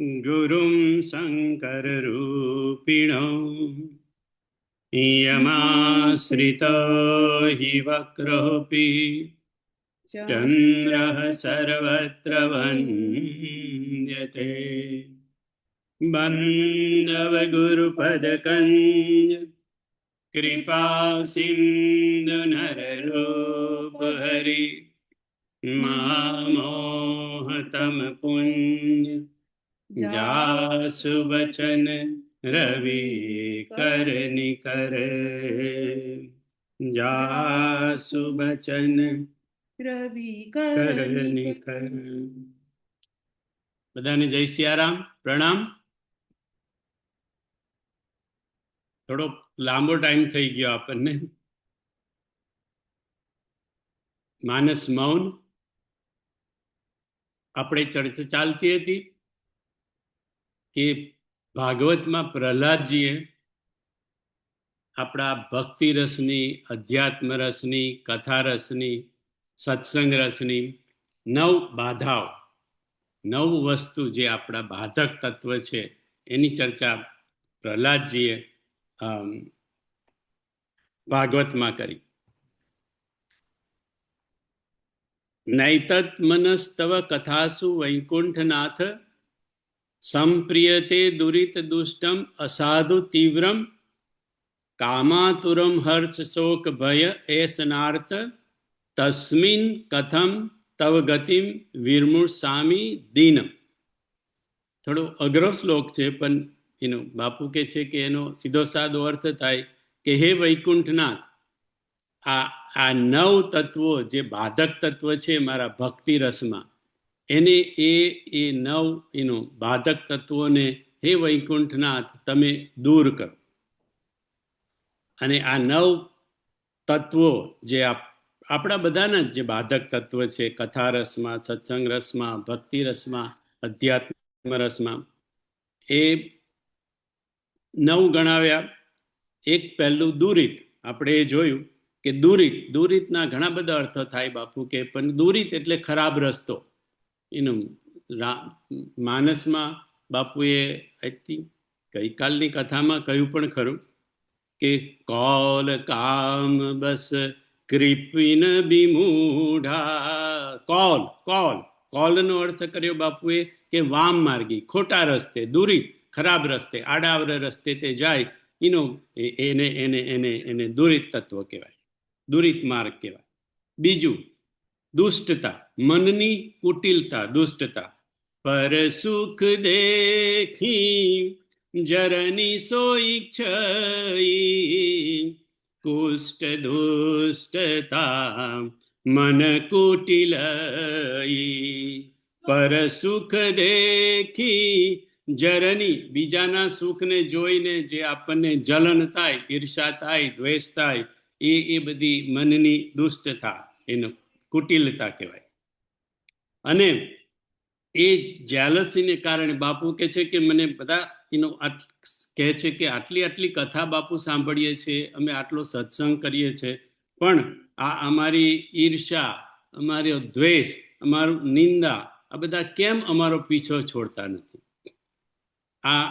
ગુરુમ શંકરરૂપિણો યમાશ્રિતો હિ વક્રોપી ચંદ્રઃ સર્વત્ર વંદ્યતે બંધવ ગુરુપદકંજ કૃપા સિંધુ નરરૂપ હરિ મહામોહતમ પુંજ જાસુ વચન રવિ કર નિકર જાસુ વચન રવિ કર નિકર. બધાને જય સિયારામ, પ્રણામ. થોડો લાંબો ટાઈમ થઈ ગયો આપણને. માનસ મૌન આપણે ચર્ચા ચાલતી હતી કે ભાગવતમાં પ્રહલાદજીએ આપણા ભક્તિ રસની, અધ્યાત્મ રસની, કથા રસની, સત્સંગ રસની 9 બાધાઓ, 9 વસ્તુ જે આપણા બાધક તત્વ છે એની ચર્ચા પ્રહલાદજીએ ભાગવતમાં કરી. નૈતત મનસ્તવ કથાસુ વૈકુંઠનાથ સંપ્રિયતે દુરિત દુષ્ટમ અસાધુ તીવ્રમ કામાતુરમ હર્ષ શોક ભય એસનાર્થ તસ્મિન કથમ તવ ગતિમ વિર્મુષામી દીનમ. થોડો અઘરો શ્લોક છે, પણ એનો બાપુ કે છે કે એનો સીધો સાદો અર્થ થાય કે હે વૈકુંઠનાથ, આ 9 તત્વો જે બાધક તત્વ છે મારા ભક્તિ રસમાં, એને એ 9 એનો બાધક તત્વોને હે વૈકુંઠનાથ તમે દૂર કરો. અને આ 9 તત્વો જે આપણા બધાના જે બાધક તત્વ છે, કથા રસમાં, સત્સંગ રસમાં, ભક્તિ રસમાં, અધ્યાત્મ રસમાં, એ 9 ગણાવ્યા. એક પહેલું દુરિત. આપણે એ જોયું કે દુરિતના ઘણા બધા અર્થો થાય બાપુ કે, પણ દુરિત એટલે ખરાબ રસ્તો. એનું માનસમાં બાપુએ આઈ થિંક ગઈકાલની કથામાં કહ્યું પણ ખરું કે કોલ કામ બસ કૃપિન બિમૂઢા. કોલનો અર્થ કર્યો બાપુએ કે વામ માર્ગી, ખોટા રસ્તે, દુરિત, ખરાબ રસ્તે, આડાવર રસ્તે તે જાય, એને દુરિત તત્વ કહેવાય, દુરિત માર્ગ કહેવાય. બીજું દુષ્ટતા, મનની કુટિલતા, દુષ્ટતા. પર સુખ દેખી જરની સોઈચ્છઈ કુષ્ટ દુષ્ટતા મન કુટિલઈ. પર સુખ દેખી જરની, બીજાના સુખને જોઈને જે આપણને જલન થાય, ઈર્ષા થાય, દ્વેષ થાય, એ બધી મનની દુષ્ટતા, એનો કુટિલતા કહેવાય. અને એ જેલસીને કારણે બાપુ કહે છે કે મને બધા કહે છે કે આટલી કથા બાપુ સાંભળીએ છીએ, અમે આટલો સત્સંગ કરીએ છીએ, પણ આ અમારી ઈર્ષા, અમારો દ્વેષ, અમારું નિંદા, આ બધા કેમ અમારો પીછો છોડતા નથી? આ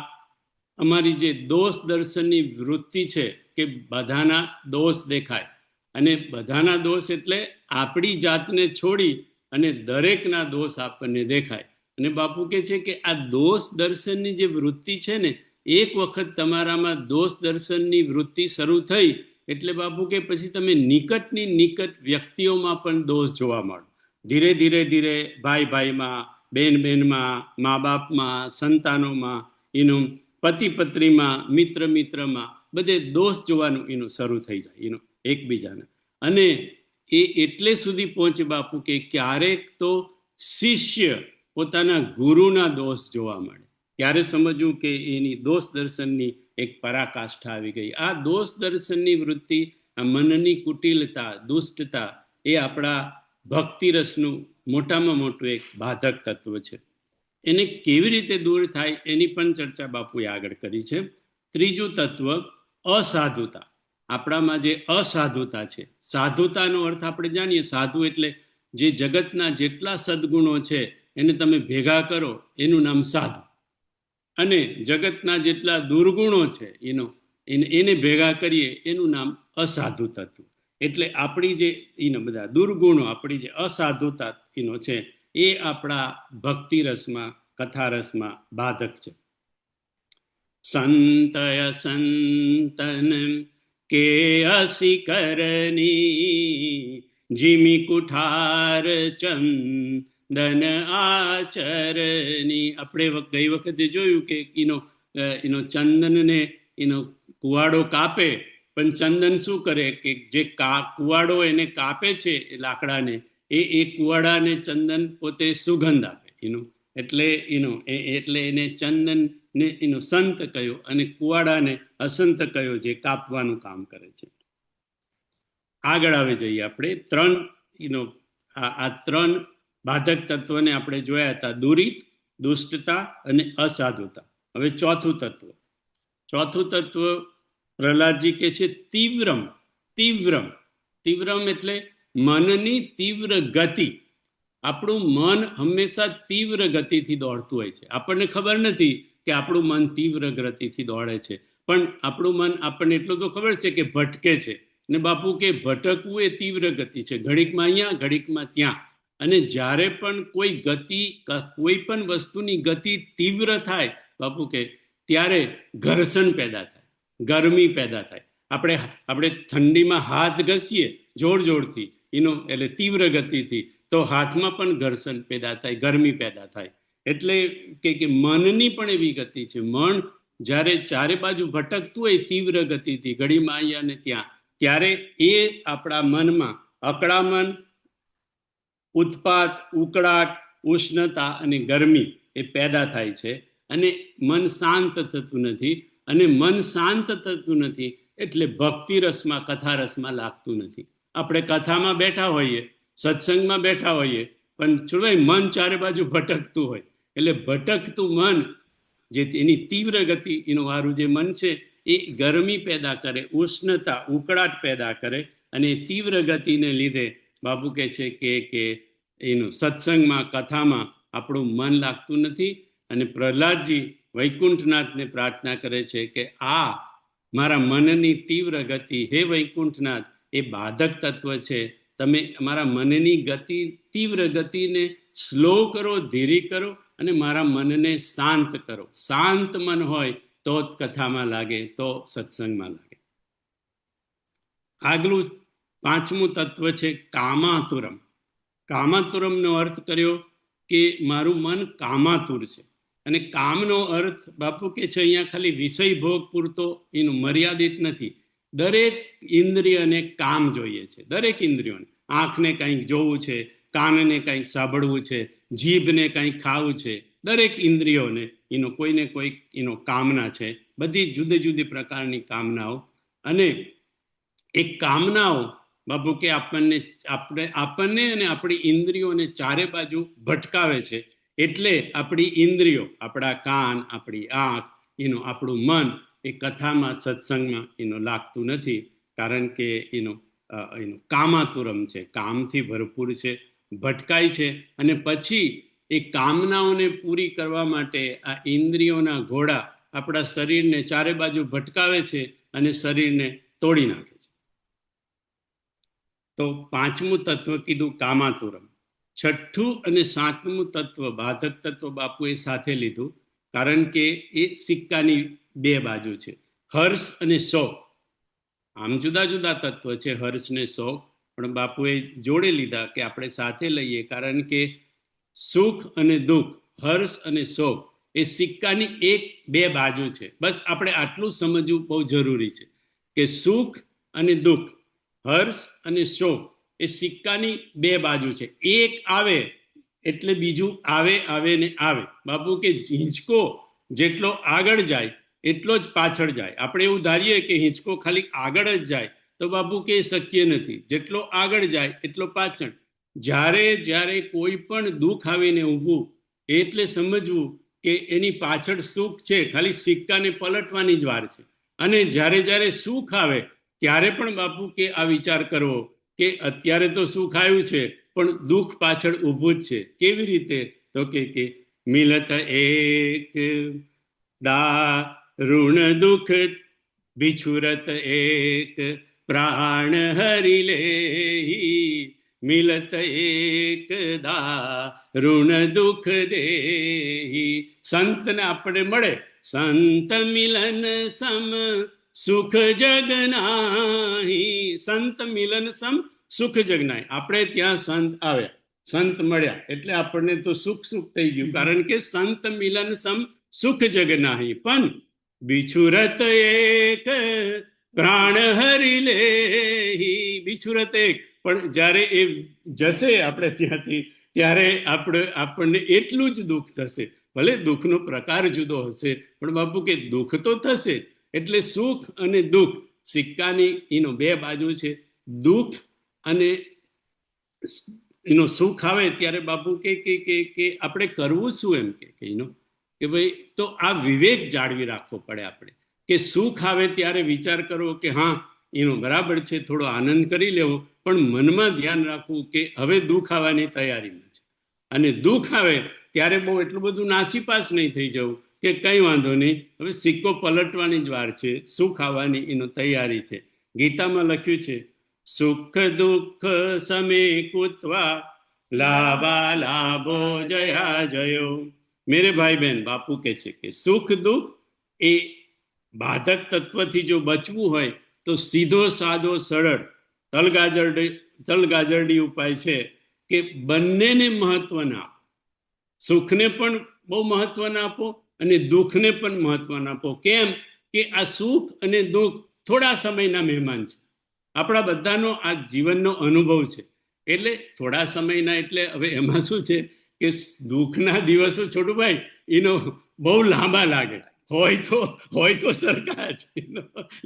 અમારી જે દોષ દર્શનની વૃત્તિ છે કે બધાના દોષ દેખાય, અને બધાના દોષ એટલે આપણી જાતને છોડી અને દરેકના દોષ આપણને દેખાય. અને બાપુ કહે છે કે આ દોષ દર્શનની જે વૃત્તિ છે ને, એક વખત તમારામાં દોષ દર્શનની વૃત્તિ શરૂ થઈ એટલે બાપુ કે પછી તમે નિકટની નિકટ વ્યક્તિઓમાં પણ દોષ જોવા મળો. ધીરે ધીરે ભાઈ ભાઈમાં, બેન બેનમાં, મા બાપમાં, સંતાનોમાં, એનું પતિ પત્નીમાં, મિત્ર મિત્રમાં, બધે દોષ જોવાનું એનું શરૂ થઈ જાય એનું એકબીજાના. અને એ એટલે સુધી પહોંચે બાપુ કે ક્યારેક તો શિષ્ય પોતાના ગુરુના દોષ જોવા મળે. ત્યારે સમજવું કે એની દોષ દર્શનની એક પરાકાષ્ઠા આવી ગઈ. આ દોષ દર્શનની વૃત્તિ, આ મનની કુટિલતા, દુષ્ટતા, એ આપણા ભક્તિ રસનું મોટામાં મોટું એક બાધક તત્વ છે. એને કેવી રીતે દૂર થાય એની પણ ચર્ચા બાપુએ આગળ કરી છે. ત્રીજું તત્વ અસાધુતા. આપણામાં જે અસાધુતા છે, સાધુતાનો અર્થ આપણે જાણીએ, સાધુ એટલે જે જગતના જેટલા સદગુણો છે એને તમે ભેગા કરો એનું નામ સાધુ. અને જગતના જેટલા દુર્ગુણો છે એને ભેગા કરીએ એનું નામ અસાધુ તત્વ. એટલે આપણી જે બધા દુર્ગુણો, આપણી જે અસાધુતા છે એ આપણા ભક્તિ રસમાં, કથા રસમાં બાધક છે. સંતય સંતન કે અસી કરની, જીમી કુઠાર ચંદન આચરની. આપણે ગઈ વખતે જોયું કે એનો ચંદનને કુવાડો કાપે, પણ ચંદન શું કરે કે જે કુવાડો એને કાપે છે એ લાકડાને, એ કુવાડાને ચંદન પોતે સુગંધ આપે એટલે એને ચંદન ને સંત કયો અને કુવાડાને અસંત કયો, જે કાપવાનું કામ કરે છે. આગળ આવે જઈએ આપણે આ ત્રણ બાધક તત્વને આપણે જોયા હતા: દુરિત, દુષ્ટતા અને અસાધુતા. હવે ચોથું તત્વ પ્રહલાદજી કે છે તીવ્રમ. તીવ્રમ એટલે મનની તીવ્ર ગતિ. આપણું મન હંમેશા તીવ્ર ગતિથી દોડતું હોય છે. આપણને ખબર નથી કે આપણું મન તીવ્ર ગતિથી દોડે છે, પણ આપણું મન આપણને એટલું તો ખબર છે કે ભટકે છે. ને બાપુ કે ભટકવું એ તીવ્ર ગતિ છે, ઘડીકમાં અહીંયા ઘડીકમાં ત્યાં. અને જ્યારે પણ કોઈ પણ વસ્તુની ગતિ તીવ્ર થાય બાપુ કે, ત્યારે ઘર્ષણ પેદા થાય, ગરમી પેદા થાય. આપણે ઠંડીમાં હાથ ઘસીએ જોરથી એટલે તીવ્ર ગતિથી, તો હાથમાં પણ ઘર્ષણ પેદા થાય, ગરમી પેદા થાય. એટલે કે મનની પણ એવી ગતિ છે. મન જ્યારે ચારે બાજુ ભટકતું હોય તીવ્ર ગતિથી, ઘડીમાં અહીંયા ને ત્યાં, ત્યારે એ આપણા મનમાં અકળામણ, ઉત્પાત, ઉકળાટ, ઉષ્ણતા અને ગરમી એ પેદા થાય છે. અને મન શાંત થતું નથી. અને મન શાંત થતું નથી એટલે ભક્તિ રસમાં, કથા રસમાં લાગતું નથી. આપણે કથામાં બેઠા હોઈએ, સત્સંગમાં બેઠા હોઈએ, પણ છોડવાય મન ચારે બાજુ ભટકતું હોય. એટલે ભટકતું મન, જે એની તીવ્ર ગતિ વાળું જે મન છે, એ ગરમી પેદા કરે, ઉષ્ણતા, ઉકળાટ પેદા કરે. અને તીવ્ર ગતિને લીધે બાપુ કહે છે કે સત્સંગમાં, કથામાં આપણું મન લાગતું નથી. અને પ્રહલાદજી વૈકુંઠનાથને પ્રાર્થના કરે છે કે આ મારા મનની તીવ્ર ગતિ, હે વૈકુંઠનાથ, એ બાધક તત્વ છે. તમે મારા મનની તીવ્ર ગતિને સ્લો કરો, ધીરી કરો, અને મારા મનને શાંત કરો. શાંત મન હોય તો જ કથામાં લાગે, તો સત્સંગમાં લાગે. આગલું પાંચમું તત્વ છે કામાતુરમ. કામાતુરમનો અર્થ કર્યો કે મારું મન કામાતુર છે. અને કામનો અર્થ બાપુ કે છે અહીંયા ખાલી વિષય ભોગ પૂરતો મર્યાદિત નથી. દરેક ઇન્દ્રિયને કામ જોઈએ છે, દરેક ઇન્દ્રિયોને. આંખને કંઈક જોવું છે, કાનને કંઈક સાંભળવું છે, જીભને કંઈક ખાવું છે. દરેક ઇન્દ્રિયોને કોઈને કોઈ કામના છે, બધી જુદી જુદી પ્રકારની કામનાઓ. અને એ કામનાઓ બાપુ કે આપણને અને આપણી ઇન્દ્રિયોને ચારે બાજુ ભટકાવે છે. એટલે આપણી ઇન્દ્રિયો, આપણા કાન, આપણી આંખ, આપણું મન એ કથામાં, સત્સંગમાં લાગતું નથી. કારણ કે કામાતુરમ છે, કામથી ભરપૂર છે, ભટકાય છે. અને પછી એ કામનાઓને પૂરી કરવા માટે આ ઇન્દ્રિયોના ઘોડા આપણા શરીરને ચારે બાજુ ભટકાવે છે અને શરીરને તોડી નાખે છે. તો પાંચમું તત્વ કીધું કામાતુરમ. છઠ્ઠું અને સાતમું તત્વ, બાધક તત્વ, બાપુએ સાથે લીધું, કારણ કે એ સિક્કાની બે બાજુ છે. હર્ષ અને શોક. આમ જુદા જુદા તત્વ છે, હર્ષ ને શોક, પણ બાપુએ જોડે લીધા કે આપણે સાથે લઈએ. કારણ કે સુખ અને દુઃખ, હર્ષ અને શોક એ સિક્કાની બે બાજુ છે. બસ આપણે આટલું સમજવું બહુ જરૂરી છે કે સુખ અને દુઃખ, હર્ષ અને શોક એ સિક્કાની બે બાજુ છે. એક આવે એટલે બીજું આવે ને આવે. બાપુ કે હિંચકો જેટલો આગળ જાય એટલો જ પાછળ જાય. આપણે એવું ધારીએ કે હિંચકો ખાલી આગળ જ જાય, તો બાપુ કે શક્ય નથી. જેટલો આગળ જાય એટલો પાછળ. જ્યારે કોઈ પણ દુઃખ આવીને ઊભું, એટલે સમજવું કે એની પાછળ સુખ છે, ખાલી સિક્કાને પલટવાની જ વાર છે. અને જ્યારે સુખ આવે ત્યારે પણ બાપુ કે આ વિચાર કરવો કે અત્યારે તો સુખ આવ્યું છે, પણ દુઃખ પાછળ ઊભું જ છે. કેવી રીતે? તો તો કે મિલત એક દારુણ દુઃખ બિછુરત એક પ્રાણ હરી લેહી, મિલત એક દારુણ દુઃખ દેહી. સંતને આપણે મળે, સંત મિલન સમ સુખ જગ નાહી, સંત મિલન સમ સુખ જગ નાહી. આપણે ત્યાં સંત આવ્યા, સંત મળ્યા એટલે આપણને તો સુખ સુખ થઈ ગયું, કારણ કે સંત મિલન સમ સુખ જગ નાહી. પણ બિછુરત એક પ્રાણ હરી લેહી, બિછુરત એક, પણ જ્યારે એ જશે આપણે ત્યાંથી ત્યારે આપણને એટલું જ દુઃખ થશે. ભલે દુઃખનો પ્રકાર જુદો હશે, પણ બાપુ કે દુઃખ તો થશે. એટલે સુખ અને દુઃખ સિક્કાની એનો બે બાજુ છે. દુઃખ અને એનો સુખ આવે ત્યારે બાપુ કે આપણે કરવું શું, એમ કે એનો કે ભાઈ તો આ વિવેક જાળવી રાખવો પડે આપણે, કે સુખ આવે ત્યારે વિચાર કરવો કે હા એનો બરાબર છે, થોડો આનંદ કરી લેવો, પણ મનમાં ધ્યાન રાખવું કે હવે દુઃખ આવવાની તૈયારીમાં છે. અને દુઃખ આવે ત્યારે બહુ એટલું બધું નાસીપાસ નહીં થઈ જવું કે કંઈ વાંધો નહીં, હવે સિક્કો પલટવાની જ વાર છે, સુખ આવવાની એનો તૈયારી છે. ગીતામાં લખ્યું છે, સુખ દુઃખ સમે કુત્વા લાભા લાભો જયા જયો. મેરે ભાઈ બહેન, બાપુ કે છે કે સુખ દુઃખ એ બાધક તત્વથી જો બચવું હોય તો સીધો સાદો સરળ તલગાજરડી ઉપાય છે કે બંનેને મહત્વ ના આપો. સુખને પણ બહુ મહત્વ ના આપો અને દુઃખને પણ મહત્વ ના આપો. કેમ કે આ સુખ અને દુઃખ થોડા સમયના મહેમાન છે, આપણા બધાનો આ જીવનનો અનુભવ છે. એટલે થોડા સમયના, એટલે હવે એમાં શું છે કે દુઃખના દિવસો છોટુભાઈ એનો બહુ લાંબા લાગે, હોય તો સરખા જ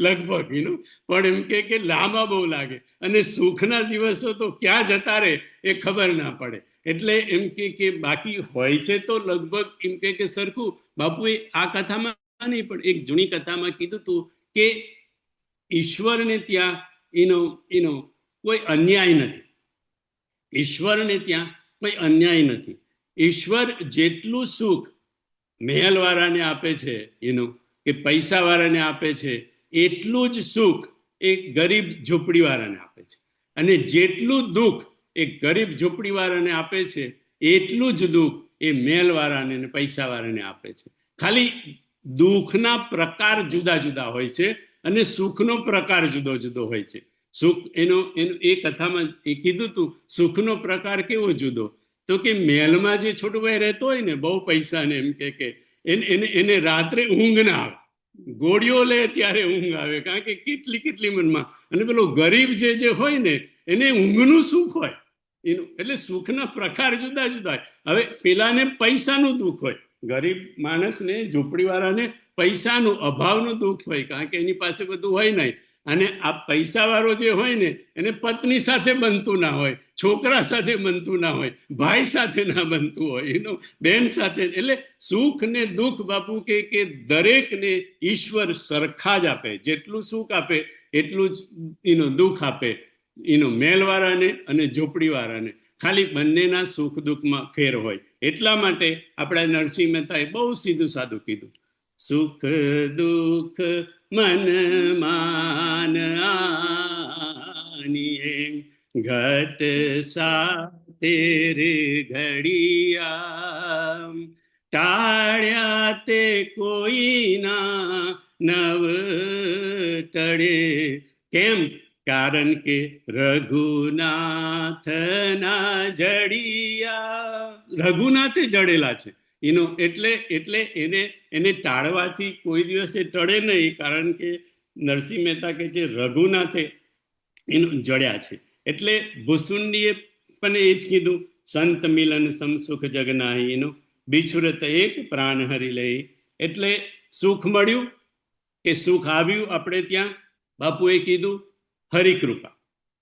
લગભગ એનું, પણ એમ કે લાંબા બહુ લાગે. અને સુખના દિવસો તો ક્યાં જતા રહે એ ખબર ના પડે. એટલે એમ કે બાકી હોય છે તો લગભગ એમ કે સરખું. બાપુએ આ કથામાં નહીં પણ એક જૂની કથામાં કીધું હતું કે ઈશ્વરને ત્યાં એનો કોઈ અન્યાય નથી. ઈશ્વરને ત્યાં કોઈ અન્યાય નથી. ઈશ્વર જેટલું સુખ મહેલવાળાને આપે છે, એનું કે પૈસાવાળાને આપે છે, એટલું જ સુખ એ ગરીબ ઝૂંપડીવાળાને આપે છે. અને જેટલું દુઃખ એ ગરીબ ઝૂંપડીવાળાને આપે છે, એટલું જ દુઃખ એ મહેલવાળાને અને પૈસાવાળાને આપે છે. ખાલી દુઃખના પ્રકાર જુદા જુદા હોય છે અને સુખનો પ્રકાર જુદો જુદો હોય છે. સુખ એનો એ કથામાં એ કીધું હતું, સુખનો પ્રકાર કેવો જુદો, તો કે મહેલમાં જે છોટુભાઈ રહેતો હોય ને, બહુ પૈસા ને, એમ કે એને રાત્રે ઊંઘ ના આવે, ગોળીઓ લે ત્યારે ઊંઘ આવે, કારણ કે કેટલી મનમાં. અને પેલો ગરીબ જે હોય ને એને ઊંઘનું સુખ હોય એનું. એટલે સુખના પ્રકાર જુદા જુદા હોય. હવે પેલાને પૈસાનું દુઃખ હોય, ગરીબ માણસને, ઝૂંપડીવાળાને પૈસાનું અભાવનું દુઃખ હોય, કારણ કે એની પાસે બધું હોય નહીં. અને આ પૈસાવાળો જે હોય ને એને પત્ની સાથે બનતું ના હોય, છોકરા સાથે બનતું ના હોય, ભાઈ સાથે ના બનતું હોય, એનો બેન સાથે. એટલે સુખ ને દુઃખ બાપુ કે દરેકને ઈશ્વર સરખા જ આપે. જેટલું સુખ આપે એટલું જ એનો દુઃખ આપે, એનો મહેલવાળાને અને ઝૂંપડીવાળાને. ખાલી બંનેના સુખ દુઃખમાં ફેર હોય. એટલા માટે આપણા નરસિંહ મહેતાએ બહુ સીધું સાદું કીધું, સુખ દુઃખ મન માન આનીએ, ઘટ સાથે રે ઘડિયા, ટાળ્યા તે કોઈના નવ ટળે. કેમ? કારણ કે રઘુનાથના જડિયા, રઘુનાથે જડેલા છે એનો. એટલે એને ટાળવાથી કોઈ દિવસે ટળે નહીં, કારણ કે નરસિંહ મહેતા કહે છે રઘુનાથે એનો જડ્યા છે. એટલે ભૂસુંડીએ પણ એ જ કીધું, સંત મિલન સમ સુખ જગ નાહી, એનો બિછુરત એક પ્રાણ હરી લઈ. એટલે સુખ મળ્યું કે સુખ આવ્યું આપણે ત્યાં, બાપુએ કીધું હરિકૃપા.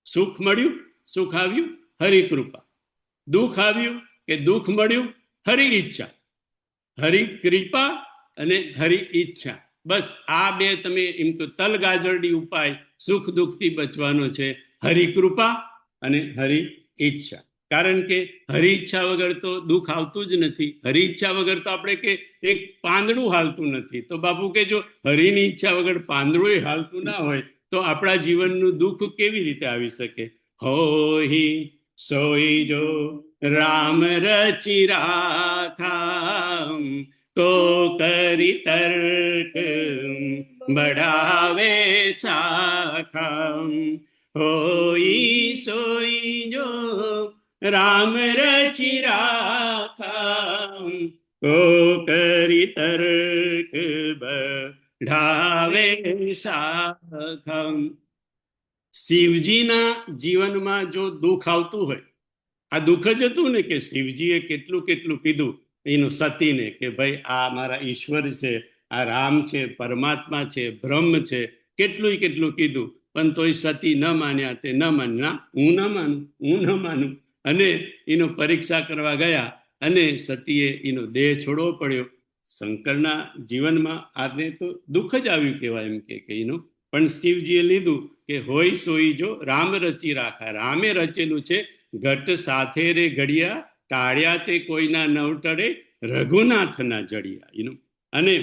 સુખ મળ્યું, સુખ આવ્યું, હરિકૃપા. દુઃખ આવ્યું કે દુઃખ મળ્યું, હરી ઈચ્છા. હરિ કૃપા અને હરિ ઈચ્છા, બસ આ બે તમે એમ તો તલગાજરડી ઉપાય સુખ દુઃખથી બચવાનો છે, હરિ કૃપા અને હરિ ઈચ્છા. કારણ કે હરી ઈચ્છા વગર તો દુઃખ આવતું જ નથી. હરી ઈચ્છા વગર તો આપણે કે એક પાંદડું હાલતું નથી. તો બાપુ કે જો હરીની ઈચ્છા વગર પાંદડું હાલતું ના હોય તો આપણા જીવનનું દુઃખ કેવી રીતે આવી શકે? હોઈ સોઈ જો રામ રચી રાખા, તો કરી તર્ક बढ़ावे शाखा, होई सोई जो राम रचि राखा, को करी तर्क बढ़ावे शाखा. શિવજીના જીવનમાં જો દુઃખ આવતું હોય, આ દુઃખ જ હતું ને કે શિવજીએ કેટલું કેટલું કીધું એનું સતીને કે ભાઈ આ મારા ઈશ્વર છે, આ રામ છે, પરમાત્મા છે, બ્રહ્મ છે, કેટલું કેટલું કીધું, પણ તોય સતી ન માન્યા. તે ન માન્યા, હું ન માનું, હું ન માનું. અને એનો પરીક્ષા કરવા ગયા અને સતીએ એનો દેહ છોડવો પડ્યો. શંકરના જીવનમાં આને તો દુઃખ જ આવ્યું કહેવાય એમ કે એનું. પણ શિવજીએ લીધું કે હોય સોઈ જો રામ રચી રાખા. રામે રચેલું છે. ઘટ સાથે રે ઘડિયા, ટાળ્યા તે કોઈના નવ ટળે, રઘુનાથના જડિયા. એનું અને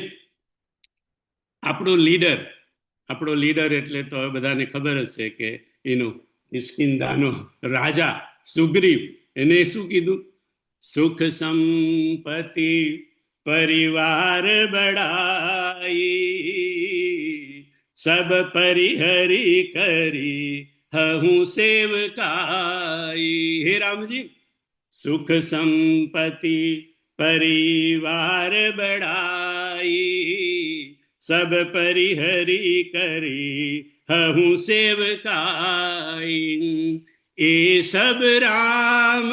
આપણો લીડર એટલે તો બધાને ખબર જ છે કે એનું કિષ્કિંધાનો રાજા સુગ્રીવ, એને શું કીધું? સુખ સંપત્તિ પરિવાર બડાઈ, સબ પરિહરી કરી હું સેવકાઈ. હે રામજી, સુખ સંપત્તિ પરિવાર બડાઈ, સબ પરિહરી કરી હું સેવકાઈ. એ સબ રામ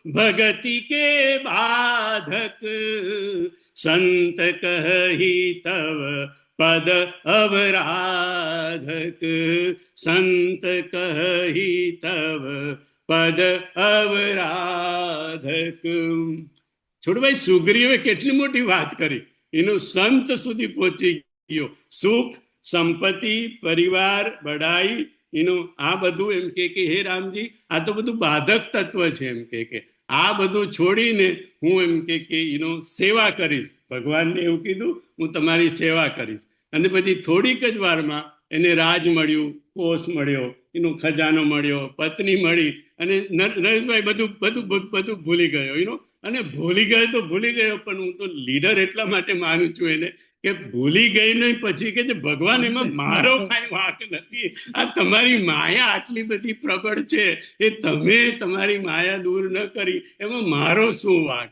ભગति के बाधक, संत कही तव पद अवराधक, संत कही तव પદ અવરાધક. છોડભાઈ સુગ્રીવે કેટલી મોટી વાત કરી, એનું સંત સુધી પહોંચી ગયો. સુખ સંપત્તિ પરિવાર બડાઈ, એનું આ બધું એમ કે હે રામજી આ તો બધું બાધક તત્વ છે. એમ કે આ બધું છોડીને હું એમ કે એનો સેવા કરીશ. ભગવાનને એવું કીધું હું તમારી સેવા કરીશ. અને પછી થોડીક જ વારમાં એને રાજ મળ્યું, કોષ મળ્યો, એનો ખજાનો મળ્યો, પત્ની મળી, અને નરેશભાઈ બધું બધું બધું ભૂલી ગયો એનો. અને ભૂલી ગયો તો ભૂલી ગયો, પણ હું તો લીડર એટલા માટે માનું છું એને કે ભૂલી ગઈ નહીં પછી કે ભગવાન એમાં મારો કઈ વાંક નથી. આ તમારી માયા આટલી બધી પ્રબળ છે, એ તમે તમારી માયા દૂર ન કરી એમાં મારો શું વાંક?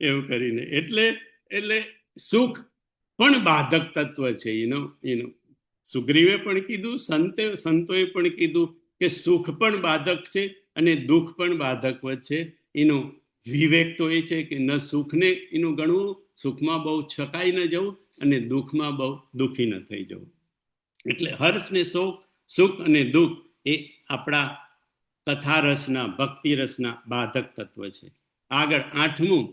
એવું કરીને એટલે સુખ પણ બાધક તત્વ છે. એનું સુગ્રીવે પણ કીધું, સંતોએ પણ કીધું કે સુખ પણ બાધક છે અને દુઃખ પણ બાધક છે. એનો વિવેક તો એ છે કે ન સુખને એનું ગણવું, સુખમાં બહુ છકાઈ ન જવું અને દુઃખમાં બહુ દુઃખી ન થઈ જવું. એટલે હર્ષ ને શોક, સુખ અને દુઃખ એ આપણા કથા રસના, ભક્તિ રસના બાધક તત્વ છે. આગળ 8મું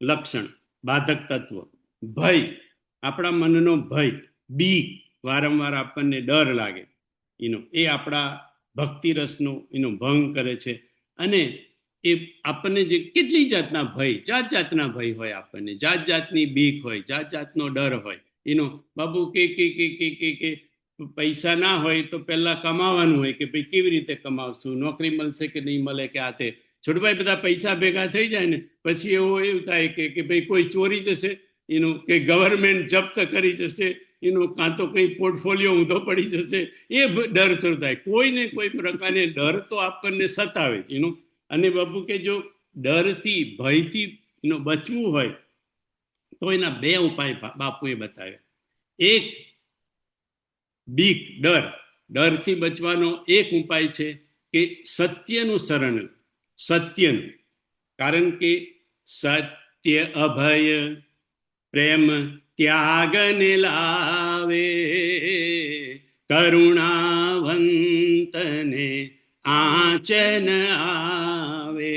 લક્ષણ બાધક તત્વ ભય. આપણા મનનો ભય, બીક, વારંવાર આપણને ડર લાગે, એ આપણા ભક્તિ રસનો એનો ભંગ કરે છે. અને એ આપણને જે કેટલી જાતના ભય, જાત જાતના ભય હોય, આપણને જાત જાતની બીક હોય, જાત જાતનો ડર હોય. બાબુ કે પૈસા ના હોય તો પહેલા કમાવાનું હોય કે ભાઈ કેવી રીતે કમાવશું, નોકરી મળશે કે નહીં મળે કે આ તે. છોટભાઈ બધા પૈસા ભેગા થઈ જાય ને પછી એવું થાય કે ભાઈ કોઈ ચોરી જશે, કે ગવર્મેન્ટ જપ્ત કરી જશે, કાં તો કઈ પોર્ટફોલિયો ઊંધો પડી જશે, એ ડર શરૂ થાય. કોઈને કોઈ પ્રકારે ડર તો આપણને સતાવે જ. અને બાપુ કે જો ડરથી ભયથી બચવું હોય તો એના 2 ઉપાય બાપુએ બતાવ્યા. એક બીક, ડરથી બચવાનો એક ઉપાય છે કે સત્યનું શરણ, સત્યનું. કારણ કે સત્ય અભય પ્રેમ ત્યાગને લાવે, કરુણાવંતને આંચન આવે.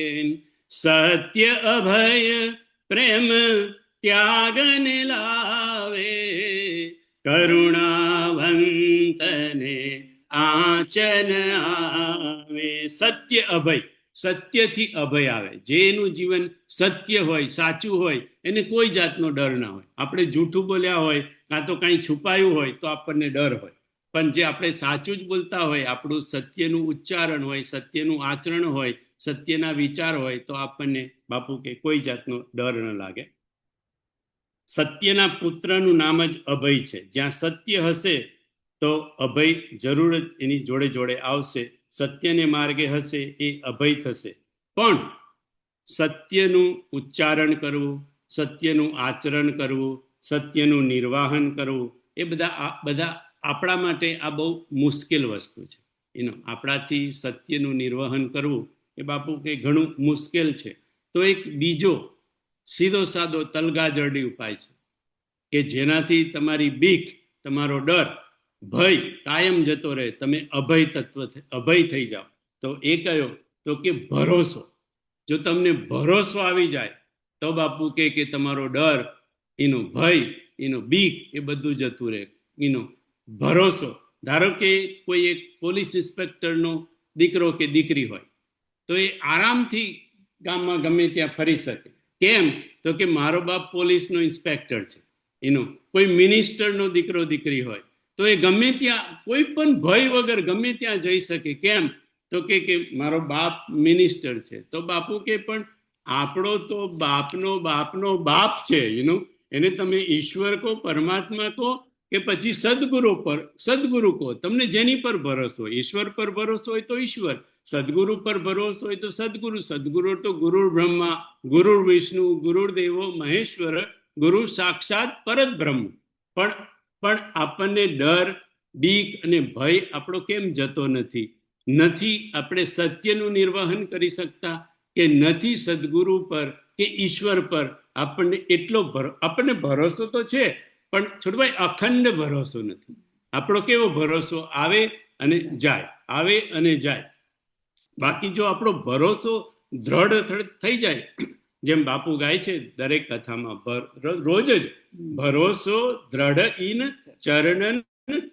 સત્ય અભય પ્રેમ ત્યાગને લાવે, કરુણાવંતને આંચન આવે. સત્ય અભય સત્યથી અભય આવે. જેનું જીવન સત્ય હોય, સાચું હોય, એને કોઈ જાતનો ડર ના હોય. આપણે જૂઠું બોલ્યા હોય, કાં તો કંઈ છુપાયું હોય તો આપણને ડર હોય. પણ જે આપણે સાચું જ બોલતા હોય, આપણું સત્યનું ઉચ્ચારણ હોય, સત્યનું આચરણ હોય, સત્યના વિચાર હોય, તો આપણને બાપુ કે કોઈ જાતનો ડર ન લાગે. સત્યના પુત્રનું નામ જ અભય છે. જ્યાં સત્ય હશે તો અભય જરૂર જ એની જોડે જોડે આવશે. સત્યને માર્ગે હશે એ અભય થશે. પણ સત્યનું ઉચ્ચારણ કરવું, સત્યનું આચરણ કરવું, સત્યનું નિર્વાહન કરવું, એ બધા આપણા માટે આ બહુ મુશ્કેલ વસ્તુ છે. આપણાથી સત્યનું નિર્વહન કરવું એ બાપુ કે ઘણું મુશ્કેલ છે. તો એક બીજો સીધો સાદો તલગાજરડી ઉપાય છે કે જેનાથી તમારી બીક, તમારો ડર, ભય કાયમ જતો રહે, તમે અભય થઈ જાઓ. તો એ કયો? તો કે ભરોસો. જો તમને ભરોસો આવી જાય તો બાપુ કે તમારો ડર, એનો ભય, એનો બીક એ બધું જતું રહે. એનો ભરોસો. ધારો કે કોઈ એક પોલીસ ઇન્સ્પેક્ટરનો દીકરો કે દીકરી હોય તો એ આરામથી ગામમાં ગમે ત્યાં ફરી શકે. કેમ? તો કે મારો બાપ પોલીસનો ઇન્સ્પેક્ટર છે. કોઈ મિનિસ્ટરનો દીકરો દીકરી હોય તો એ ગમે ત્યાં કોઈ પણ ભય વગર ગમે ત્યાં જઈ શકે. કેમ? તો કે મારો બાપ મિનિસ્ટર છે. તો બાપુ કે પણ આપણો તો બાપનો બાપ છે. એને તમે ઈશ્વર કહો, પરમાત્મા કહો કે પછી સદગુરુ કહો, તમને જેની પર ભરોસો હોય. ઈશ્વર પર ભરોસો હોય તો ઈશ્વર, સદગુરુ પર ભરોસો હોય તો સદગુરુ. સદગુરુ તો ગુરુ બ્રહ્મા, ગુરુ વિષ્ણુ, ગુરુ દેવો મહેશ્વર, ગુરુ સાક્ષાત પરત બ્રહ્મ. પણ આપણને ડર, બીક અને ભય આપણો કેમ જતો નથી? આપણે સત્યનું નિર્વહન કરી શકતા, કે નથી સદગુરુ પર કે ઈશ્વર પર આપણને ભરોસો તો છે, પણ છોટભાઈ અખંડ ભરોસો નથી. આપણો કેવો ભરોસો? આવે અને જાય, આવે અને જાય. બાકી જો આપણો ભરોસો દ્રઢ થઈ જાય, જેમ બાપુ ગાય છે દરેક કથામાં રોજ જ, ભરોસો દ્રઢ ઇન ચરણન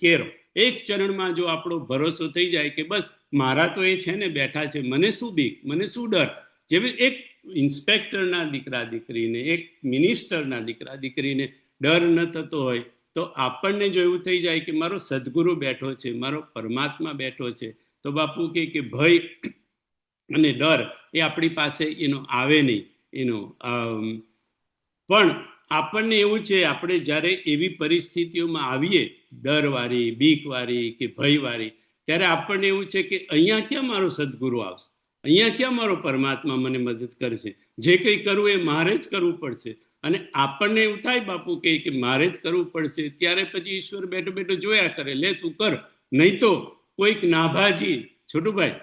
કેરો. એક ચરણમાં જો આપણો ભરોસો થઈ જાય કે બસ મારા તો એ છે ને બેઠા છે, મને શું બીક, મને શું ડર. જેવી એક ઇન્સ્પેક્ટરના દીકરા દીકરીને, એક મિનિસ્ટરના દીકરા દીકરીને ડર ન થતો હોય, તો આપણને જો એવું થઈ જાય કે મારો સદગુરુ બેઠો છે, મારો પરમાત્મા બેઠો છે, તો બાપુ કે ભય અને ડર એ આપણી પાસે આવે નહીં. પણ આપણને એવું છે, આપણે જ્યારે એવી પરિસ્થિતિઓમાં આવીએ, ડરવાળી, બીકવાળી કે ભયવાળી, ત્યારે આપણને એવું છે કે અહીંયા ક્યાં મારો સદગુરુ આવશે, અહીંયા ક્યાં મારો પરમાત્મા મને મદદ કરશે. જે કંઈ કરવું એ મારે જ કરવું પડશે. અને આપણને એવું થાય બાપુ કે મારે જ કરવું પડશે, ત્યારે પછી ઈશ્વર બેઠો બેઠો જોયા કરે, લે તું કર. નહીં તો કોઈક નાભાજી, છોટુભાઈ,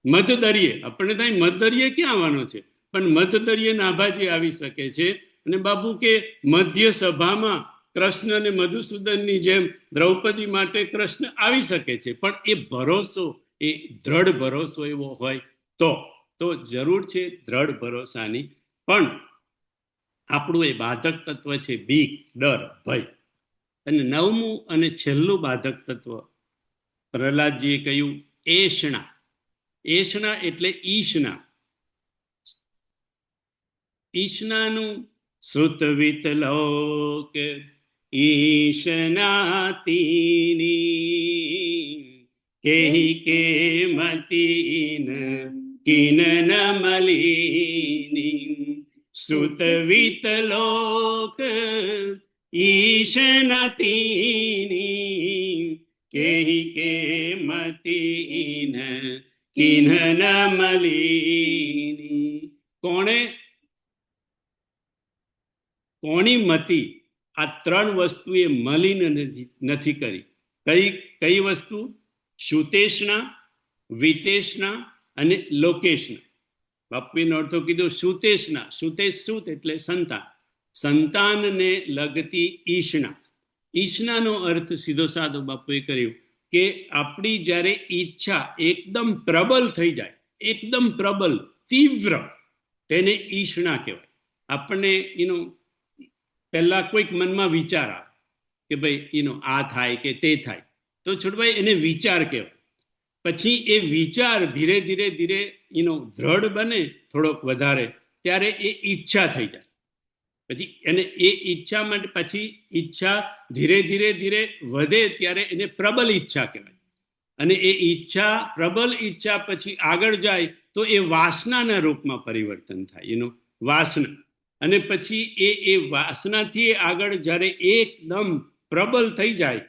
મધદરિયે, આપણને થાય મધદરિયે ક્યાં આવવાનો છે, પણ મધદરિયે નાભાજી આવી શકે છે. અને બાપુ કે મધ્ય સભામાં કૃષ્ણ અને મધુસૂદનની જેમ દ્રૌપદી માટે કૃષ્ણ આવી શકે છે. પણ એ ભરોસો, એ દ્રઢ ભરોસો એવો હોય તો જરૂર છે દ્રઢ ભરોસાની. પણ આપણું એ બાધક તત્વ છે બીક, ડર, ભય. અને 9મું અને છેલ્લું બાધક તત્વ પ્રહલાદજીએ કહ્યું એષણા. એષણા એટલે ઈશના. ઈશનાનું શ્રુતવિત લોક ઈશનાતીની કેહી કે મતીન કિન ન મલીની. શ્રુતવિત લોક ઈશનાતીની કેહી કે મતીન કિન ન મલીની. કોણી મતી? આ ત્રણ વસ્તુ એ મલિન નથી કરી. કઈ વસ્તુ? શુતેષ્ણા, વિતેષ્ણા અને લોકેશના. બાપુનો અર્થો કીધો શુતેષ્ણા. શુત એટલે સંતાન, સંતાનને લગતી ઈષ્ણા. ઈષ્ણાનો અર્થ સીધો સાદો બાપુએ કર્યું કે આપણી જ્યારે ઈચ્છા એકદમ પ્રબલ થઈ જાય, એકદમ પ્રબલ, તીવ્ર, તેને ઈષ્ણા કહેવાય. આપણને પહેલા કોઈક મનમાં વિચાર આવે કે ભાઈ આ થાય કે તે થાય, તો છોડભાઈ એને વિચાર કહેવાય. પછી એ વિચાર ધીરે ધીરે ધીરે દ્રઢ બને થોડોક વધારે, ત્યારે એ ઈચ્છા થઈ જાય. પછી એને એ ઈચ્છા માટે પછી ઈચ્છા ધીરે ધીરે ધીરે વધે ત્યારે એને પ્રબલ ઈચ્છા કહેવાય. અને એ ઈચ્છા, પ્રબલ ઈચ્છા પછી આગળ જાય તો એ વાસનાના રૂપમાં પરિવર્તન થાય, વાસના. અને પછી એ વાસનાથી આગળ જ્યારે એકદમ પ્રબલ થઈ જાય,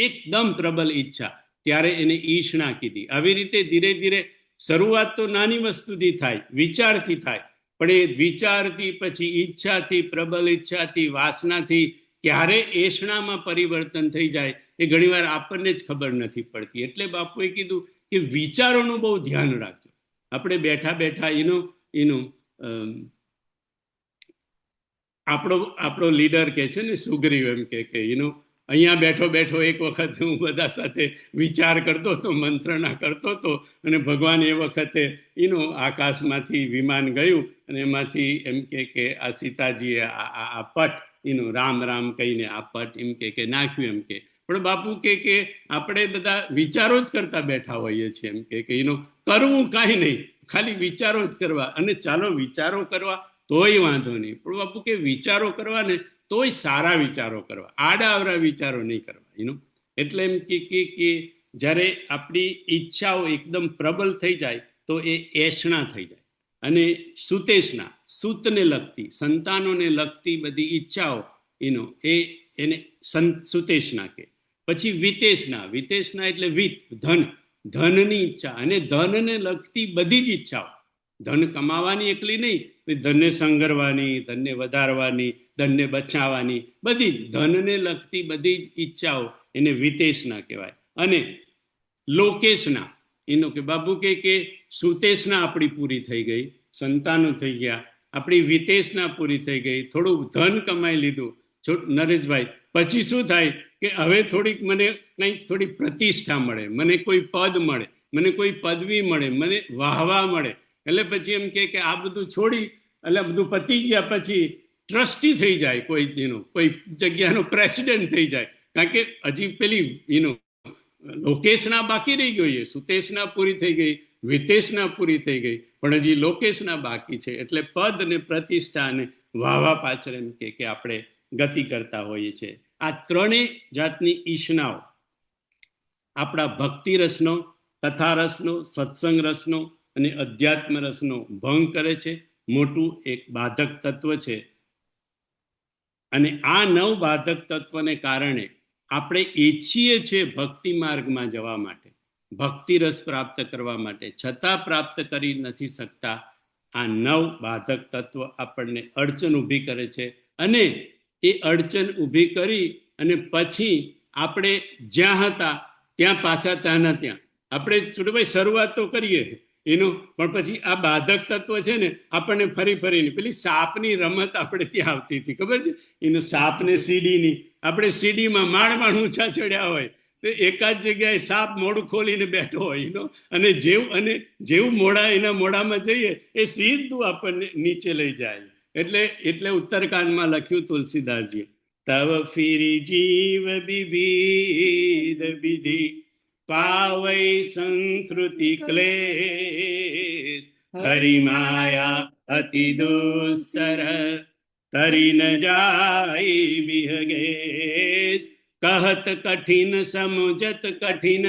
એકદમ પ્રબલ ઈચ્છા, ત્યારે એને ઈષ્ણા કીધી. આવી રીતે ધીરે ધીરે શરૂઆત તો નાની વસ્તુથી થાય, વિચારથી થાય, પણ એ વિચારથી પછી ઈચ્છાથી, પ્રબલ ઈચ્છાથી, વાસનાથી ક્યારે એષણામાં પરિવર્તન થઈ જાય એ ઘણીવાર આપણને જ ખબર નથી પડતી. એટલે બાપુએ કીધું કે વિચારોનું બહુ ધ્યાન રાખજો. આપણે બેઠા બેઠા આપણો લીડર કે છે ને, સુગ્રીવ, એમ કે અહીંયા બેઠો બેઠો એક વખત હું બધા સાથે વિચાર કરતો હતો, મંત્રણા કરતો હતો, અને ભગવાન એ વખતે આકાશમાંથી વિમાન ગયું અને એમાંથી એમ કે આ સીતાજીએ આ પટ રામ રામ કહીને આ પટ એમ કે નાખ્યું. એમ કે પણ બાપુ કે આપણે બધા વિચારો જ કરતા બેઠા હોઈએ છીએ. એમ કે કરવું કાંઈ નહીં, ખાલી વિચારો જ કરવા. અને ચાલો વિચારો કરવા તોય વાંધો નહીં, પણ બાપુ કે વિચારો કરવા ને તોય સારા વિચારો કરવા, આડાઅવળા વિચારો નહીં કરવા. એટલે એમ કે જ્યારે આપણી ઈચ્છાઓ એકદમ પ્રબલ થઈ જાય તો એ એષણા થઈ જાય. અને સુતેષણા, સૂતને લગતી, સંતાનોને લગતી બધી ઈચ્છાઓ એને સુતેષણા કે. પછી વિતેષણા, વિતેષણા એટલે વિત્ત, ધનની ઈચ્છા, અને ધનને લગતી બધી જ ઈચ્છાઓ. ધન કમાવાની એકલી નહીં, ધનને સંઘરવાની, ધનને વધારવાની, ધનને બચાવવાની, બધી ધનને લગતી બધી જ ઈચ્છાઓ એને વિતેષણા કહેવાય. અને લોકેશના, કે બાબુ કે સુતેષના આપણી પૂરી થઈ ગઈ, સંતાનો થઈ ગયા, આપણી વિતેષના પૂરી થઈ ગઈ, થોડું ધન કમાઈ લીધું નરેશભાઈ, પછી શું થાય કે હવે થોડીક મને કંઈક થોડી પ્રતિષ્ઠા મળે, મને કોઈ પદ મળે, મને કોઈ પદવી મળે, મને વાહવા મળે. એટલે પછી એમ કે આ બધું છોડી, એટલે બધું પતી ગયા પછી ટ્રસ્ટી થઈ જાય, કોઈ જગ્યાનો પ્રેસિડેન્ટ થઈ જાય. કારણ કે હજી પેલી લોકેશના બાકી રહી ગઈ, સુતેશના પૂરી થઈ ગઈ, વિતેશના પૂરી થઈ ગઈ, પણ હજી લોકેશના બાકી છે. એટલે પદ ને પ્રતિષ્ઠા અને વાહવા પાછળ એમ કે આપણે ગતિ કરતા હોઈએ છીએ. આ ત્રણેય જાતની ઈચ્છાઓ આપણા ભક્તિ રસનો, કથા રસનો, સત્સંગ રસનો અને અધ્યાત્મ રસનો ભંગ કરે છે. મોટું એક બાધક તત્વ છે. અને આ 9 બાધક તત્વને કારણે આપણે ઈચ્છીએ છીએ ભક્તિ માર્ગમાં જવા માટે, ભક્તિ રસ પ્રાપ્ત કરવા માટે, છતાં પ્રાપ્ત કરી નથી શકતા. આ 9 બાધક તત્વ આપણને અડચણ ઊભી કરે છે. અને એ અડચણ ઊભી કરી અને પછી આપણે જ્યાં હતા ત્યાં પાછા ત્યાંના ત્યાં આપણે છોટુભાઈ શરૂઆત તો કરીએ પણ પછી આ બાધક તત્વ છે ને આપણને ફરી ફરીને પેલી સાપની રમત આપણે ત્યાં આવતી હતી, ખબર છે? સાપને સીડીની, આપણે સીડીમાં માળ ઊંચા ચડ્યા હોય તો એકાદ જગ્યાએ સાપ મોઢું ખોલીને બેઠો હોય અને જેવું મોઢા એના મોઢામાં જઈએ એ સીધું આપણને નીચે લઈ જાય. એટલે ઉત્તરકાંડમાં લખ્યું તુલસીદાસજી, તવ ફીરી જીવ વિવિધ વિધિ પાવૈ સંસ્કૃતિ ક્લેશ, હરિમાયા અતિ દુસ્સર તરી ન જાય વિહગેશ, કહત કઠિન સમજત કઠિન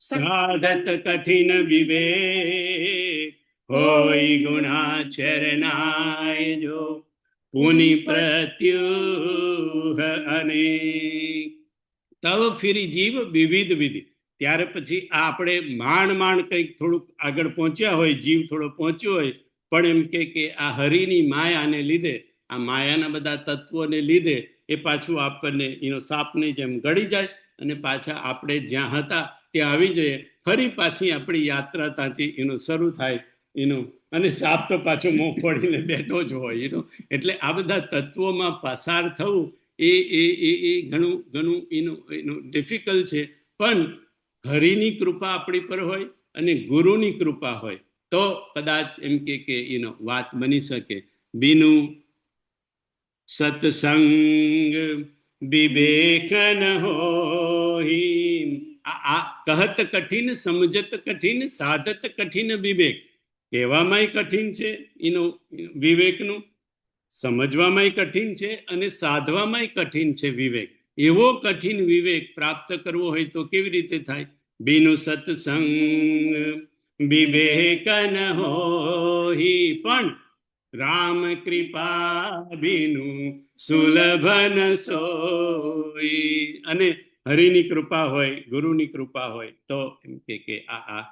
સાધત કઠિન વિવેક, હોય ગુણાચરનાય જો પુનિ પ્રત્યુહ અનેક. તવ ફીરી જીવ વિવિધ વિધિ. ત્યારે પછી આપણે માંડ કંઈક થોડુંક આગળ પહોંચ્યા હોય, જીવ થોડો પહોંચ્યો હોય, પણ એમ કે આ હરિની માયાને લીધે, આ માયાના બધા તત્વોને લીધે એ પાછું આપણને સાપની જેમ ગળી જાય અને પાછા આપણે જ્યાં હતા ત્યાં આવી જઈએ. ફરી પાછી આપણી યાત્રા ત્યાંથી શરૂ થાય અને સાપ તો પાછો મોં ફોડીને બેઠો જ હોય. એટલે આ બધા તત્વોમાં પસાર થવું એ ઘણું ડિફિકલ્ટ છે. પણ હરિની કૃપા આપણી પર હોય અને ગુરુની કૃપા હોય તો કદાચ એમ કે વાત બની શકે. બીનું સત્સંગ વિવેક ન હોય, આ કહત કઠિન સમજત કઠિન સાધત કઠિન વિવેક. કહેવામાંય કઠિન છે એનું વિવેકનું, સમજવામાંય કઠિન છે અને સાધવામાંય કઠિન છે વિવેક. એવો કઠિન વિવેક પ્રાપ્ત કરવો હોય તો કેવી રીતે થાય? બિનુ સત્સંગ વિવેક ન હોઈ, પણ રામ કૃપા બિનુ સુલભન સોઈ. અને હરિની કૃપા હોય, ગુરુની કૃપા હોય તો એમ કે આ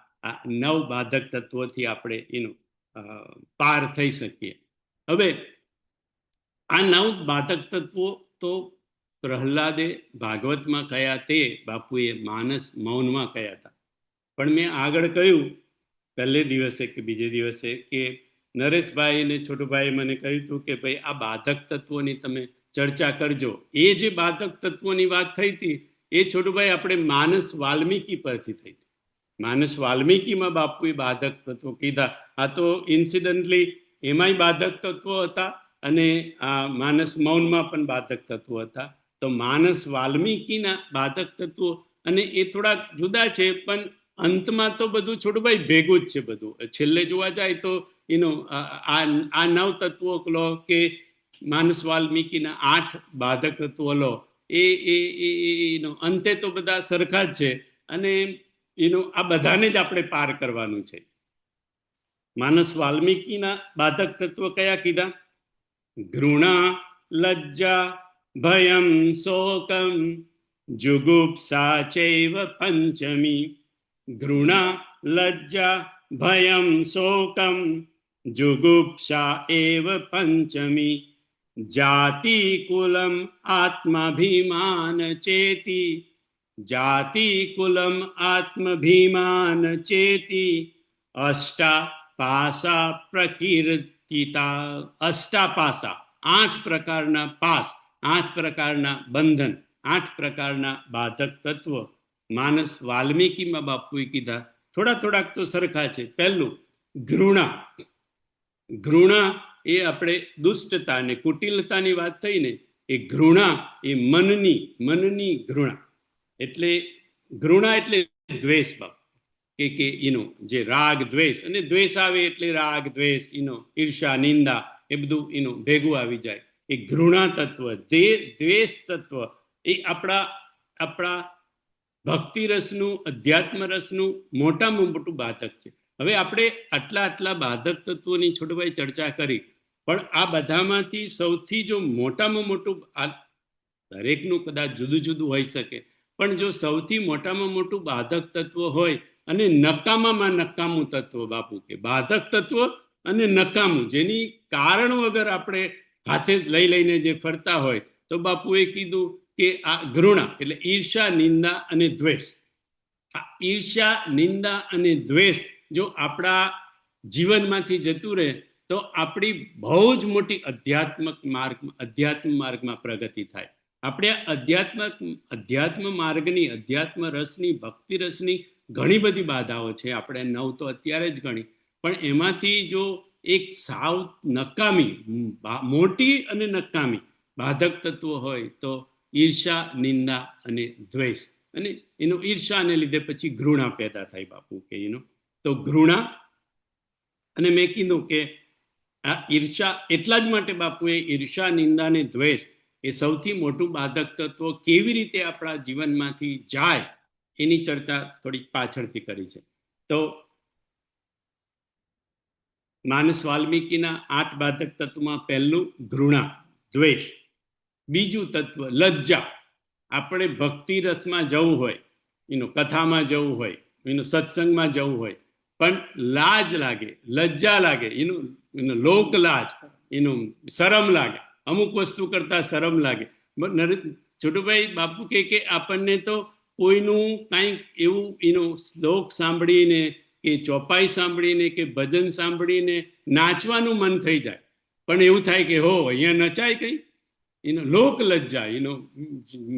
નવ બાધક તત્વોથી આપણે એનું પાર થઈ શકીએ. હવે આ નવ બાધક તત્વો તો પ્રહલાદે ભાગવતમાં કયા તે બાપુએ માનસ મૌનમાં કયા હતા. પણ મેં આગળ કહ્યું પહેલે દિવસે કે બીજે દિવસે કે નરેશભાઈ અને છોટુભાઈ મને કહ્યું હતું કે ભાઈ આ બાધક તત્વોની તમે ચર્ચા કરજો. એ જે બાધક તત્વોની વાત થઈ હતી એ છોટુભાઈ આપણે માનસ વાલ્મીકી પરથી થઈ. માનસ વાલ્મીકીમાં બાપુએ બાધક તત્વો કીધા. આ તો ઇન્સિડન્ટલી એમાંય બાધક તત્વો હતા અને આ માનસ મૌનમાં પણ બાધક તત્વો હતા. તો માનસ વાલ્મીકીના બાધક તત્વો અને એ થોડાક જુદા છે, પણ અંતમાં તો બધું છોટુભાઈ ભેગું જ છે બધું. છેલ્લે જોવા જાય તો આ નવ તત્વો લો કે માનસ વાલ્મીકીના 8 બાધક તત્વો લો, એનો અંતે તો બધા સરખા જ છે અને આ બધાને જ આપણે પાર કરવાનું છે. માનસ વાલ્મીકીના બાધક તત્વ કયા કીધા? ઘૃણા, લજ્જા, ભયમ, શોકમ, જુગુપ્સા ચૈવ પંચમી. ઘૃણા, લજ્જા, ભયમ, શોકમ, જુગુપ્સા એવ પંચમી. જાતિ કુલમ આત્માભિમાન ચેતી. જાતિ કુલમ આત્મભિમાન ચેતી. અષ્ટા પાસા પ્રકીર્તિતા. અષ્ટા પાસા 8 પ્રકારના પાસ, 8 પ્રકારના બંધન, 8 પ્રકારના બાધક તત્વ માનસ વાલ્મીકીમાં બાપુએ કીધા. થોડાક તો સરખા છે. પહેલું ઘૃણા. ઘૃણા એ આપણે દુષ્ટતા અને કુટિલતાની વાત થઈ ને, એ ઘૃણા એ મનની ઘૃણા. એટલે ઘૃણા એટલે દ્વેષ બાપ, કે એનો જે રાગ દ્વેષ, અને દ્વેષ આવે એટલે રાગ દ્વેષ, ઈર્ષા નિંદા એ બધું ભેગું આવી જાય. એ ઘૃણા તત્વ, દ્વેષ તત્વ એ આપણા ભક્તિ રસનું, અધ્યાત્મ રસનું મોટામાં મોટું બાધક છે. હવે આપણે આટલા બાધક તત્વોની છોટભાઈ ચર્ચા કરી, પણ આ બધામાંથી સૌથી જો મોટામાં મોટું, દરેકનું કદાચ જુદું જુદું હોઈ શકે, પણ જો સૌથી મોટામાં મોટું બાધક તત્વ હોય અને નકામામાં નકામું તત્વ બાપુ કે બાધક તત્વ અને નકામું, જેની કારણ વગર આપણે હાથે લઈને જે ફરતા હોય, તો બાપુએ કીધું કે આ ઘૃણા એટલે ઈર્ષા, નિંદા અને દ્વેષ. આ ઈર્ષા, નિંદા અને દ્વેષ જો આપણા જીવનમાંથી જતું રહે તો આપણી બહુ જ મોટી અધ્યાત્મ માર્ગમાં પ્રગતિ થાય. આપણે અધ્યાત્મ માર્ગની, અધ્યાત્મ રસની, ભક્તિ રસની ઘણી બધી બાધાઓ છે. આપણે 9 તો અત્યારે જ ગણી, પણ એમાંથી જો એક સાવ નકામી, મોટી અને નકામી બાધક તત્વ હોય તો ઈર્ષા, નિંદા અને દ્વેષ. અને ઈર્ષાને લીધે પછી ઘૃણા પેદા થાય બાપુ કે તો ઘૃણા. અને મેં કીધું કે આ ઈર્ષા એટલા જ માટે બાપુએ ઈર્ષા, નિંદા અને દ્વેષ એ સૌથી મોટું બાધક તત્વ કેવી રીતે આપણા જીવનમાંથી જાય એની ચર્ચા થોડીક પાછળથી કરી છે. તો માનસ વાલ્મીકીના 8 બાધક તત્વમાં પહેલું ઘૃણા, દ્વેષ. બીજું તત્વ લજ્જા. આપણે ભક્તિ રસમાં જવું હોય, કથામાં જવું હોય, સત્સંગમાં જવું હોય, પણ લાજ લાગે, લજ્જા લાગે, લોક લાજ, શરમ લાગે. અમુક વસ્તુ કરતા શરમ લાગે. છોટુભાઈ બાપુ કે આપણને તો કોઈનું કંઈક એવું શ્લોક સાંભળીને કે ચોપાઈ સાંભળીને કે ભજન સાંભળીને નાચવાનું મન થઈ જાય, પણ એવું થાય કે હો અહીંયા નચાય કઈ. લોક લજ્જા,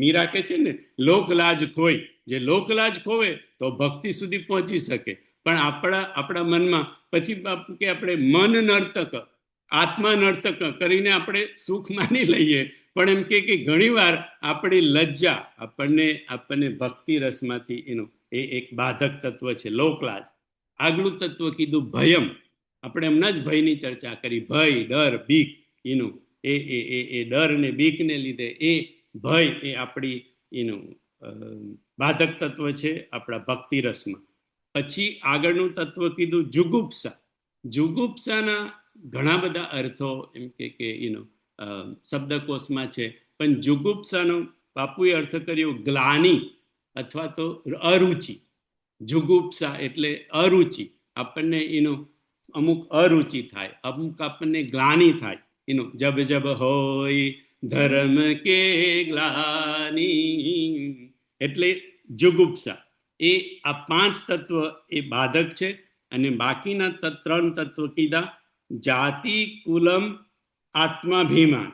મીરા કે છે ને લોક લાજ ખોઈ. જે લોક લાજ ખોવે તો ભક્તિ સુધી પહોંચી શકે. પણ આપણા મનમાં પછી બાપુ કે આપણે મન નર્તક, આત્માનો અર્થ કરીને આપણે સુખ માની લઈએ, પણ એમ કે ઘણીવાર આપણી લજ્જા આપણને ભક્તિ રસમાંથી એનું એ એક બાધક તત્વ છે, લોકલાજ. આગલું તત્વ કીધું ભયમ. આપણે હમણાં જ ભયની ચર્ચા કરી, ભય, ડર, બીક. એનું એ ડર ને બીકને લીધે એ ભય એ આપણી એનું બાધક તત્વ છે આપણા ભક્તિ રસમાં. પછી આગળનું તત્વ કીધું જુગુપ્સા. જુગુપ્સાના ઘણા બધા અર્થો એમ કે શબ્દકોશમાં છે, પણ જુગુપ્સાનો બાપુએ અર્થ કર્યો ગ્લાની અથવા તો અરુચિ. જુગુપ્સા એટલે અરુચિ. આપણને એનું અમુક અરુચિ થાય, અમુક આપણને ગ્લાની થાય. એનું જબ જબ હોય ધર્મ કે ગ્લાની, એટલે જુગુપ્સા. એ આ 5 તત્વ એ બાધક છે. અને બાકીના 3 તત્વ કીધા, જાતિ, કુલમ, આત્માભિમાન.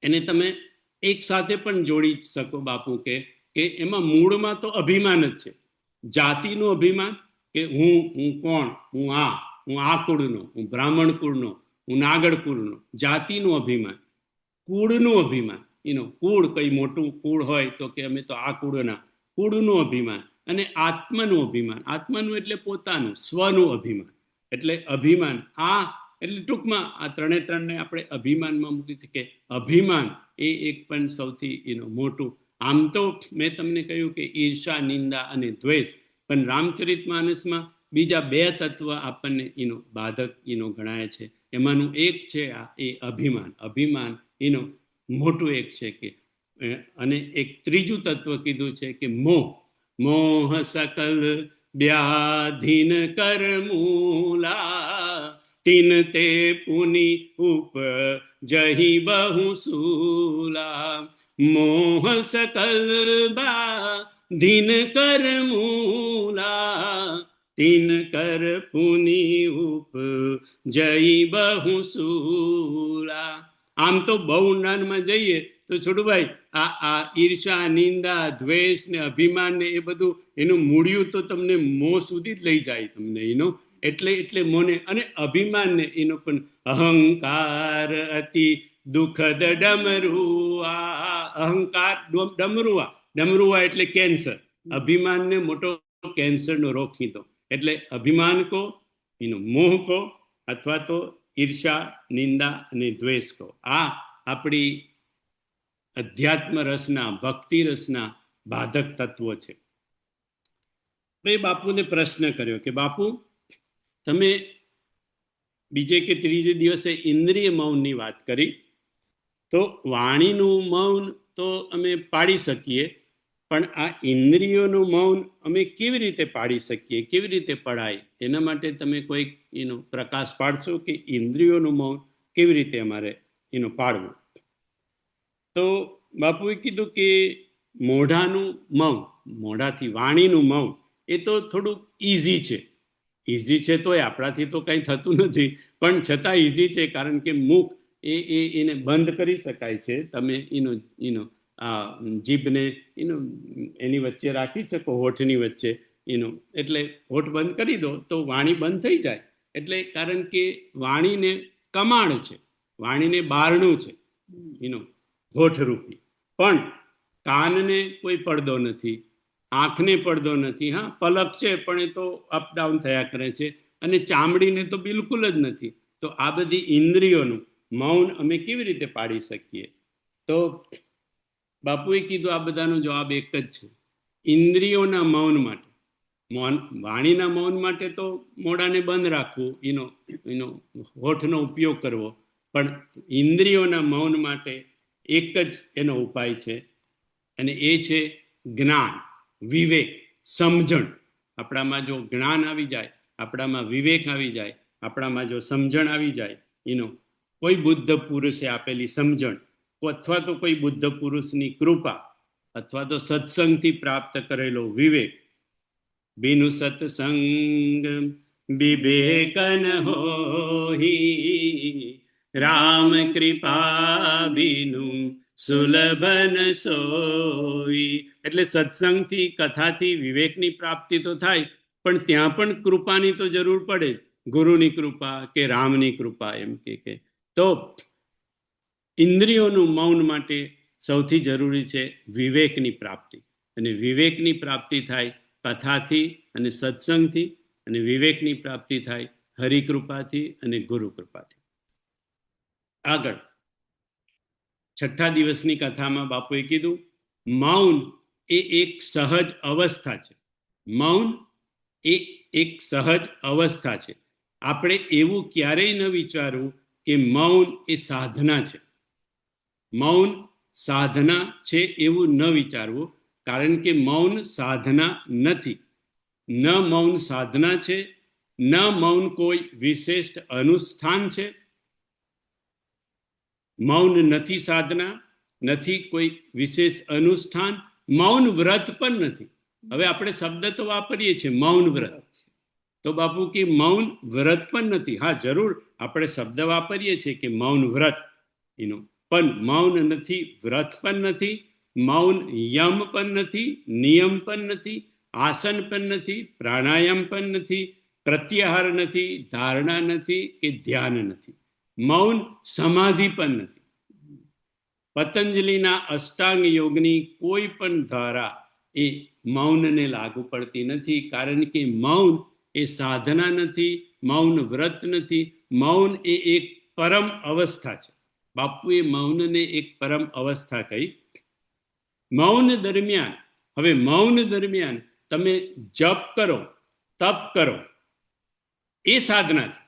એને તમે એક સાથે પણ જોડી શકો બાપુ કે એમાં મૂળમાં તો અભિમાન જ છે. જાતિનું અભિમાન કે હું કોણ, હું આ કુળનો, હું બ્રાહ્મણ કુળનો, હું નાગર કુળનો. જાતિનું અભિમાન. કુળનું અભિમાન. કુળ કઈ મોટું કુળ હોય તો કે અમે તો આ કુળના, કુળનું અભિમાન. અને આત્માનું અભિમાન. આત્માનું એટલે પોતાનું, સ્વનું અભિમાન. એટલે અભિમાન આ એટલે ટૂંકમાં આ 3 આપણે અભિમાનમાં મૂકી શકીએ. અભિમાન એ એક પણ સૌથી મોટું. આમ તો મેં તમને કહ્યું કે ઈર્ષા, નિંદા અને દ્વેષ, પણ રામચરિતમાનસમાં બીજા 2 તત્વ આપણને બાધક ગણાય છે. એમાંનું એક છે એ અભિમાન. અભિમાન મોટું એક છે કે, અને એક ત્રીજું તત્વ કીધું છે કે મોહ. મોહ સકલ વ્યાધીન કર મૂલા, તિન તે પુની ઉપ જહી બહુ સૂલા. મોહ સકલ વ્યાધીન કર મૂલા, તિન કર પુની ઉપ જઈ બહુ સૂલા. આમ તો બહુ ઊંડાણમાં જઈએ તો છોડુભાઈ આ ઈર્ષા, નિંદા, દ્વેષ ને અભિમાન ને એ બધું એનું મૂળિયું તો તમને મોહ સુધી જ લઈ જાય તમને એટલે મોને. અને અભિમાન ને એનો પણ અહંકાર અતિ દુઃખદ ડમરુઆ. અહંકાર ડમરુઆ એટલે કેન્સર. અભિમાન ને મોટો કેન્સર નો રોગ કીધો. એટલે અભિમાન કો, મોહ કો, અથવા તો ઈર્ષા, નિંદા અને દ્વેષ કો. આ આપણી અધ્યાત્મ રસના, ભક્તિ રસના બાધક તત્વો છે. મેં બાપુને પ્રશ્ન કર્યો કે બાપુ, તમે બીજે કે ત્રીજે દિવસે ઇન્દ્રિય મૌનની વાત કરી, તો વાણીનું મૌન તો અમે પાડી શકીએ, પણ આ ઇન્દ્રિયોનું મૌન અમે કેવી રીતે પાડી શકીએ, કેવી રીતે પડાય? એના માટે તમે કોઈક પ્રકાશ પાડશો કે ઇન્દ્રિયોનું મૌન કેવી રીતે અમારે પાડવું? તો બાપુએ કીધું કે મોઢાનું મૌન, મોઢાથી વાણીનું મૌન એ તો થોડુંક ઈઝી છે. ઈઝી છે તોય આપણાથી તો કંઈ થતું નથી, પણ છતાં ઈઝી છે, કારણ કે મુખ એને બંધ કરી શકાય છે. તમે આ જીભને એની વચ્ચે રાખી શકો, હોઠની વચ્ચે એટલે હોઠ બંધ કરી દો તો વાણી બંધ થઈ જાય. એટલે કારણ કે વાણીને કમાણ છે, વાણીને બારણું છે હોઠરૂપી. પણ કાનને કોઈ પડદો નથી, આંખને પડદો નથી. હા, પલક છે પણ એ તો અપડાઉન થયા કરે છે. અને ચામડીને તો બિલકુલ જ નથી. તો આ બધી ઇન્દ્રિયોનું મૌન અમે કેવી રીતે પાડી શકીએ? તો બાપુએ કીધું આ બધાનો જવાબ એક જ છે. ઇન્દ્રિયોના મૌન માટે, વાણીના મૌન માટે તો મોઢાને બંધ રાખવું, હોઠનો ઉપયોગ કરવો. પણ ઇન્દ્રિયોના મૌન માટે એક જ એનો ઉપાય છે, અને એ છે જ્ઞાન, વિવેક, સમજણ. આપણામાં જો જ્ઞાન આવી જાય, આપણામાં વિવેક આવી જાય, આપણામાં જો સમજણ આવી જાય, કોઈ બુદ્ધ પુરુષે આપેલી સમજણ, અથવા તો કોઈ બુદ્ધ પુરુષની કૃપા, અથવા તો સત્સંગથી પ્રાપ્ત કરેલો વિવેક. બિનુ સત્સંગ વિવેકન હોહી, રામ કૃપા બિનુ સુલભન સોઈ. એટલે સત્સંગથી, કથાથી વિવેકની પ્રાપ્તિ તો થાય, પણ ત્યાં પણ કૃપાની તો જરૂર પડે. ગુરુની કૃપા કે રામની કૃપા એમ કે તો ઇન્દ્રિયોનું મૌન માટે સૌથી જરૂરી છે વિવેકની પ્રાપ્તિ. અને વિવેકની પ્રાપ્તિ થાય કથાથી અને સત્સંગથી, અને વિવેકની પ્રાપ્તિ થાય હરિકૃપાથી અને ગુરુ કૃપાથી. આગળ 6ઠ્ઠા દિવસની કથામાં બાપુએ કીધું મૌન એ એક સહજ અવસ્થા છે. મૌન એ એક સહજ અવસ્થા છે. આપણે એવું ક્યારેય ન વિચારવું કે મૌન એ સાધના છે. મૌન સાધના છે એવું ન વિચારવું, કારણ કે મૌન સાધના નથી. ન મૌન સાધના છે, ન મૌન કોઈ વિશિષ્ટ અનુષ્ઠાન છે. મૌન નથી સાધના, નથી કોઈ વિશેષ અનુષ્ઠાન, મૌન વ્રત પણ નથી. હવે આપણે શબ્દ તો વાપરીએ છીએ મૌન વ્રત, તો બાપુ કે મૌન વ્રત પણ નથી. હા જરૂર આપણે શબ્દ વાપરીએ છીએ કે મૌન વ્રત એનો, પણ મૌન નથી, વ્રત પણ નથી, મૌન યમ પણ નથી, નિયમ પણ નથી, આસન પણ નથી, પ્રાણાયામ પણ નથી, પ્રત્યાહાર નથી, ધારણા નથી કે ધ્યાન નથી. મૌન સમાધિ પણ નથી. પતંજલિના અષ્ટાંગ યોગની કોઈ પણ ધારા એ મૌનને લાગુ પડતી નથી, કારણ કે મૌન એ સાધના નથી, મૌન વ્રત નથી, મૌન એ એક પરમ અવસ્થા છે. બાપુએ મૌનને એક પરમ અવસ્થા કહી. મૌન દરમિયાન, હવે મૌન દરમિયાન તમે જપ કરો, તપ કરો, એ સાધના છે.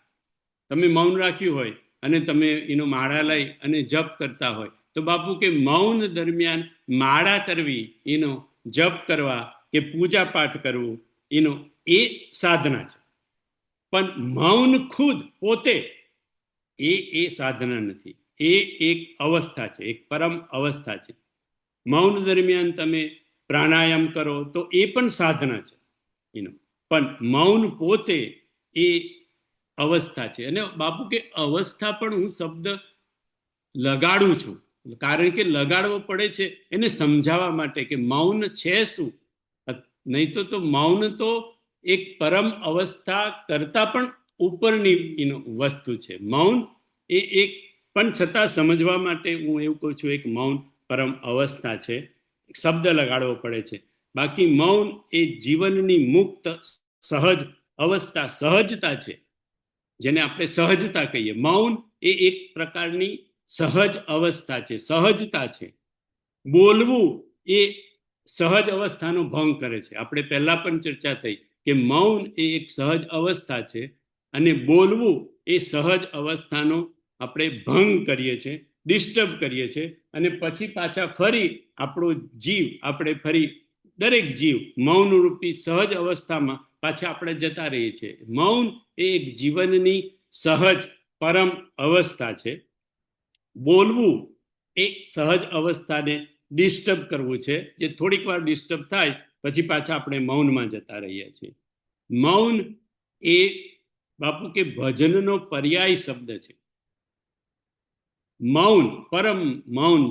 તમે મૌન રાખ્યું હોય અને તમે એનો માળા લઈ અને જપ કરતા હોય, તો બાપુ કે મૌન દરમિયાન માળા કરવી, એનો જપ કરવા કે પૂજા પાઠ કરવું, એનો એ સાધના છે. પણ મૌન ખુદ પોતે એ સાધના નથી, એ એક અવસ્થા છે, એક પરમ અવસ્થા છે. મૌન દરમિયાન તમે પ્રાણાયામ કરો તો એ પણ સાધના છે એનો, પણ મૌન પોતે એ અવસ્થા છે. અને બાપુ કે અવસ્થા પણ હું શબ્દ લગાડું છું, કારણ કે લગાડવો પડે છે એને સમજાવવા માટે કે મૌન છે શું. નહીં તો મૌન તો એક પરમ અવસ્થા કરતા પણ ઉપરની વસ્તુ છે. મૌન એ એક પણ છતાં સમજવા માટે હું એવું કહું છું એક મૌન પરમ અવસ્થા છે, શબ્દ લગાડવો પડે છે. બાકી મૌન એ જીવનની મુક્ત સહજ અવસ્થા, સહજતા છે, જેને આપણે સહજતા કહીએ. મૌન એ એક પ્રકારની સહજ અવસ્થા છે, સહજતા છે. બોલવું એ સહજ અવસ્થાનો ભંગ કરે છે. આપણે પહેલા પણ ચર્ચા થઈ કે મૌન એ એક સહજ અવસ્થા છે, અને બોલવું એ સહજ અવસ્થાનો આપણે ભંગ કરીએ છીએ, ડિસ્ટર્બ કરીએ છીએ, અને પછી પાછા ફરી આપણો જીવ, આપણે ફરી દરેક જીવ મૌન રૂપી સહજ અવસ્થામાં પાછા આપણે જતા રહીએ છીએ. મૌન એ એક જીવનની સહજ પરમ અવસ્થા છે. બોલવું એ સહજ અવસ્થાને ડિસ્ટર્બ કરવું છે, જે થોડીક વાર ડિસ્ટર્બ થાય પછી પાછા આપણે મૌનમાં જતા રહીએ છીએ. મૌન એ બાપુ કે ભજનનો પર્યાય શબ્દ છે. મૌન, પરમ મૌન,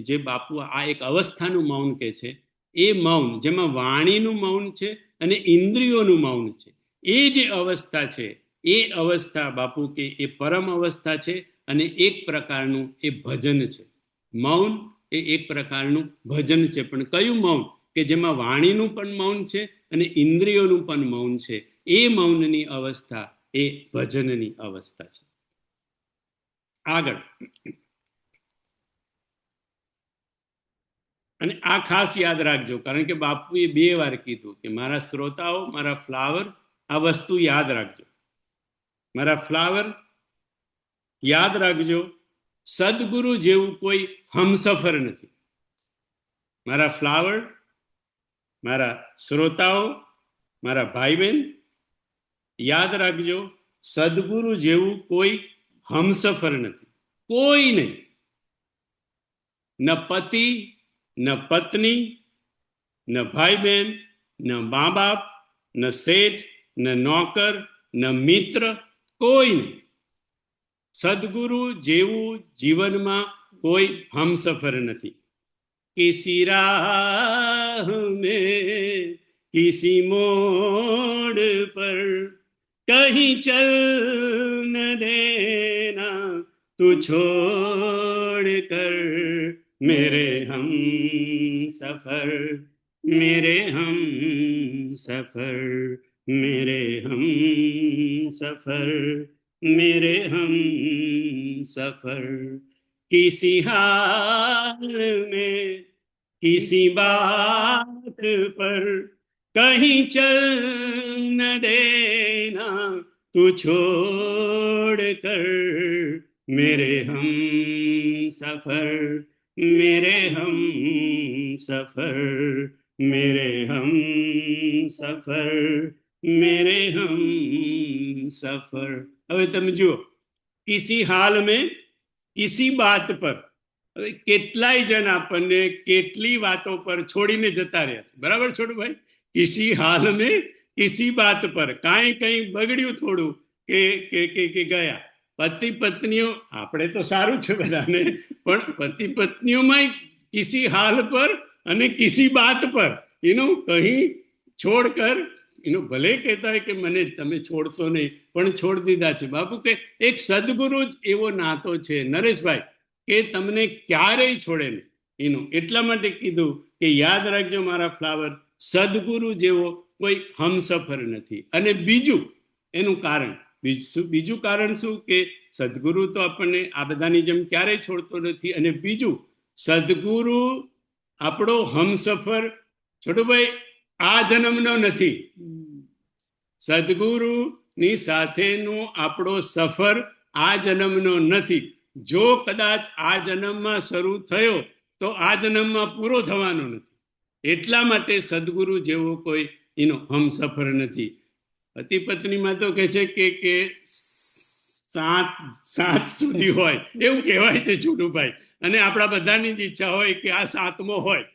જે બાપુ આ એક અવસ્થાનું મૌન કે છે, એ મૌન જેમાં વાણીનું મૌન છે અને ઇન્દ્રિયોનું મૌન છે, એ જે અવસ્થા છે, એ અવસ્થા બાપુ કે એ પરમ અવસ્થા છે, અને એક પ્રકારનું એ ભજન છે. મૌન એ એક પ્રકારનું ભજન છે. પણ કયું મૌન? કે જેમાં વાણીનું પણ મૌન છે અને ઇન્દ્રિયોનું પણ મૌન છે. એ મૌનની અવસ્થા એ ભજનની અવસ્થા છે. આગળ, અને આ ખાસ યાદ રાખજો, કારણ કે બાપુએ 2 વાર કીધું કે મારા શ્રોતાઓ, મારા ફ્લાવર, આ વસ્તુ યાદ રાખજો. મારા ફ્લાવર યાદ રાખજો, સદગુરુ જેવું કોઈ હમસફર નથી. મારા ફ્લાવર, મારા શ્રોતાઓ, મારા ભાઈ બહેન, યાદ રાખજો, સદગુરુ જેવું કોઈ હમસફર નથી, કોઈ નહીં. ન પતિ, ન પત્ની, ન ભાઈ બહેન, ન મા બાપ, ન શેઠ, ન નોકર, ન મિત્ર, કોઈ નહીં. સદગુરુ જેવું જીવનમાં કોઈ હમસફર નથી. કિસી રાહ મેં, કિસી મોડ પર कहीं चल न देना तू छोड़ कर मेरे हम सफर, मेरे हम सफर, मेरे हम सफर, मेरे हम सफर, किसी हाल में किसी बात पर कहीं चल न देना तू छोड़ कर मेरे हम सफर, मेरे हम सफर, मेरे हम सफर, मेरे हम सफर. હવે તમે જુઓ, કિસી હાલ में કિસી બાત પર, હવે કેટલાય જણ આપણને કેટલી વાતો પર છોડીને જતા રહ્યા છે, બરાબર છોટુભાઈ? કિસી હાલ में કિસી બાત પર કાંઈ કંઈ બગડ્યું થોડું કે ગયા. પતિ પત્નીઓ, આપણે તો સારું છે બધાને, પણ પતિ પત્નીઓમાં કિસી હાલ પર અને કિસી બાત પર એનું કહી છોડ કર, એનું ભલે કહેતા હોય કે મને તમે છોડશો નહીં, પણ છોડ દીધા છે. બાપુ કે એક સદગુરુ જ એવો નાતો છે નરેશભાઈ કે તમને ક્યારેય છોડે નહીં. એનું એટલા માટે કીધું કે યાદ રાખજો મારા ફ્લાવર, સદગુરુ જેવો કોઈ હમસફર નથી. અને બીજું એનું કારણ, બીજું કારણ શું કે સદગુરુ તો આપણને આ બધાની જેમ ક્યારેય છોડતો નથી. અને બીજું, સદગુરુ આપણો હમસફર છોટુભાઈ આ જન્મનો નથી. સદગુરુની સાથેનો આપણો સફર આ જન્મનો નથી. જો કદાચ આ જન્મમાં શરૂ થયો તો આ જન્મમાં પૂરો થવાનો નથી. એટલા માટે સદગુરુ જેવો કોઈ એનો હમસફર નથી. પતિ પત્નીમાં તો કહે છે કે સાત સુધી હોય એવું કહેવાય છે છોટુભાઈ, અને આપણા બધાની જ ઈચ્છા હોય કે આ સાતમો હોય.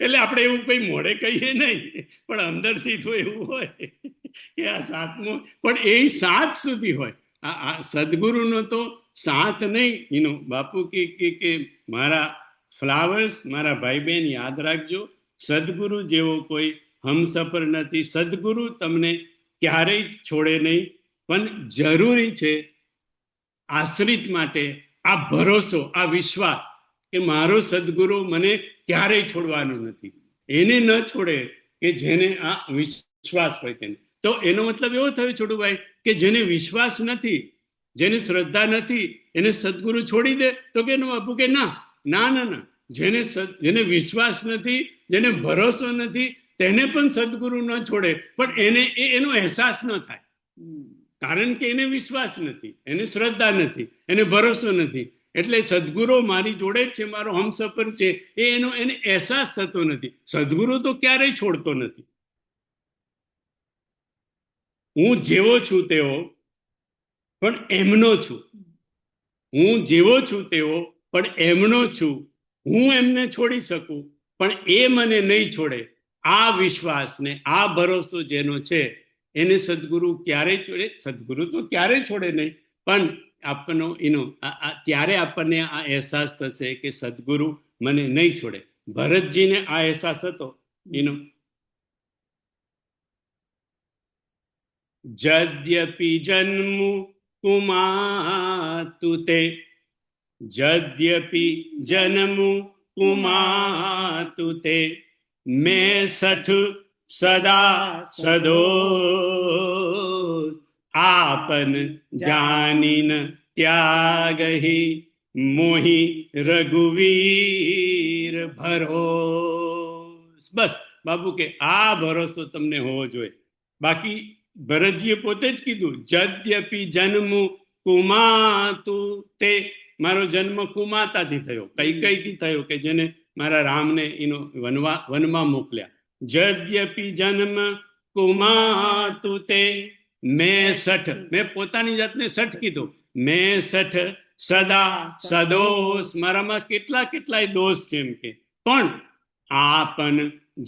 એટલે આપણે એવું કઈ મોઢે કહીએ નહીં, પણ અંદરથી તો એવું હોય કે આ સાતમો, પણ એ 7 સુધી હોય. આ સદગુરુનો તો 7 નહીં. એનો બાપુ કે મારા ફ્લાવર્સ, મારા ભાઈ બહેન યાદ રાખજો, સદગુરુ જેવો કોઈ હમસફર નથી. સદગુરુ તમને ક્યારેય છોડે નહીં, પણ જરૂરી છે આશ્રિત માટે આ ભરોસો, આ વિશ્વાસ કે મારો સદગુરુ મને ક્યારેય છોડવાનો નથી. એને ન છોડે કે જેને આ વિશ્વાસ હોય તેને. તો એનો મતલબ એવો થયો છોટુભાઈ કે જેને વિશ્વાસ નથી, જેને શ્રદ્ધા નથી, એને સદગુરુ છોડી દે તો કે એનું બાપુ કે ના ના ના ના, જેને વિશ્વાસ નથી, જેને ભરોસો નથી, તેને પણ સદગુરુ ન છોડે, પણ એને એનો અહેસાસ ન થાય. કારણ કે એને વિશ્વાસ નથી, એને શ્રદ્ધા નથી, એને ભરોસો નથી. એટલે સદગુરુ મારી જોડે જ છે, મારો હમસફર છે, એને અહેસાસ થતો નથી. સદગુરુ તો ક્યારેય છોડતો નથી. હું જેવો છું તેવો પણ એમનો છું, હું જેવો છું તેવો પણ એમનો છું. હું એમને છોડી શકું પણ એ મને નહીં છોડે. આ વિશ્વાસ ને આ ભરોસો જેનો છે એને સદગુરુ ક્યારેય છોડે. સદગુરુ તો ક્યારેય છોડે નહીં, પણ આપણનો એનો ત્યારે આપણને આ અહેસાસ થશે કે સદગુરુ મને નહીં છોડે. ભરતજીને આ અહેસાસ હતો એનો. જદ્યપી જન્મુ કુમાતુ તે, જદ્યપી જન્મુ કુમાતુ તે, મેં સઠ સદા સદો આપન જાનીન ત્યાગહી મોહી રઘુવીર ભરોસ. બસ બાબુ કે આ ભરોસો તમને હોવો જોઈએ. બાકી ભરતજીએ પોતે જ કીધું, જદ્યપી જન્મુ કુમાતુ તે, મારો જન્મ કુમાતાથી થયો, કૈકેયીથી થયો કે જેને મારા રામને એનો વનમાં મોકલ્યા. જદ્યપી જન્મ કુમાતુ તે, મેં સઠ, મેં પોતાની જાતને સઠ કીધો, મેં સઠ સદા સદોષ, મારામાં કેટલાય દોષ છે એમ કે, પણ આપન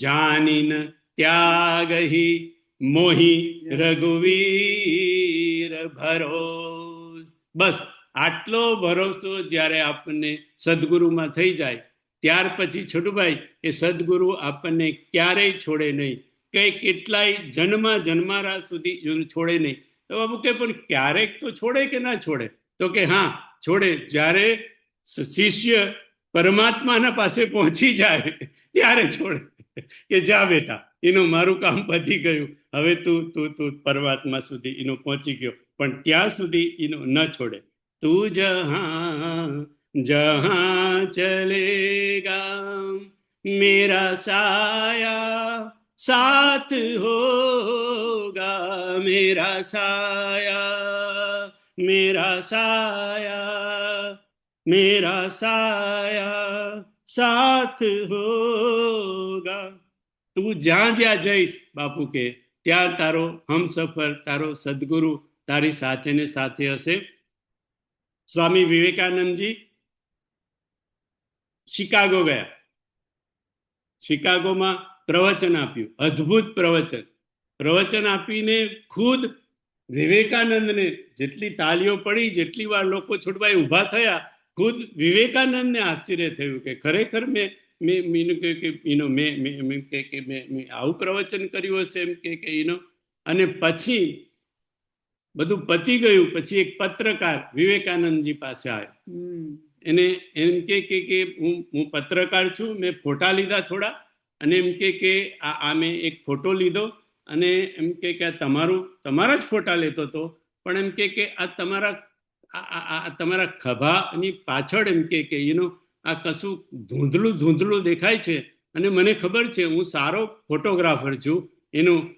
જાનીન ત્યાગહી મોહી રઘુવીર ભરોસ. બસ આટલો ભરોસો જ્યારે આપણને સદગુરુમાં થઈ જાય ત્યાર પછી છોટુભાઈ એ સદગુરુ આપણને ક્યારેય છોડે નહીં. કે કેટલાય જન્મારા સુધી છોડે નહીં. તો બાપુ કે પણ ક્યારેક તો છોડે કે ના છોડે? તો કે હા છોડે, જ્યારે શિષ્ય પરમાત્માના પાસે પહોંચી જાય ત્યારે છોડે, કે જા બેટા, એનું મારું કામ પતી ગયું, હવે તું પરમાત્મા સુધી એનો પહોંચી ગયો, પણ ત્યાં સુધી એનો ન છોડે. તું જહાં જહાં ચલેગા મેરા સાયા साथ होगा, मेरा साया मेरा साया मेरा साया साथ होगा. તું જ્યાં જ્યાં જઈશ બાપુ કે ત્યાં તારો હમસફર, તારો સદગુરુ તારી સાથે ને સાથે હશે. સ્વામી વિવેકાનંદજી શિકાગો ગયા. શિકાગોમાં પ્રવચન આપ્યું, અદ્ભુત પ્રવચન આપીને ખુદ વિવેકાનંદને જેટલી તાલીઓ પડી, જેટલી વાર લોકો છોડવાય ઊભા થયા, ખુદ વિવેકાનંદને આશ્ચર્ય થયું કે ખરેખર મેં આવું પ્રવચન કર્યું હશે એમ કે અને પછી બધું પતી ગયું. પછી એક પત્રકાર વિવેકાનંદજી પાસે આવ્યો. એને એમ કે હું પત્રકાર છું, મેં ફોટા લીધા થોડા, અને એમ કે આ મેં એક ફોટો લીધો, અને એમ કે આ તમારા જ ફોટા લેતો હતો, પણ એમ કે આ તમારા ખભાની પાછળ એમ કે આ કશું ધૂંધળું દેખાય છે, અને મને ખબર છે હું સારો ફોટોગ્રાફર છું,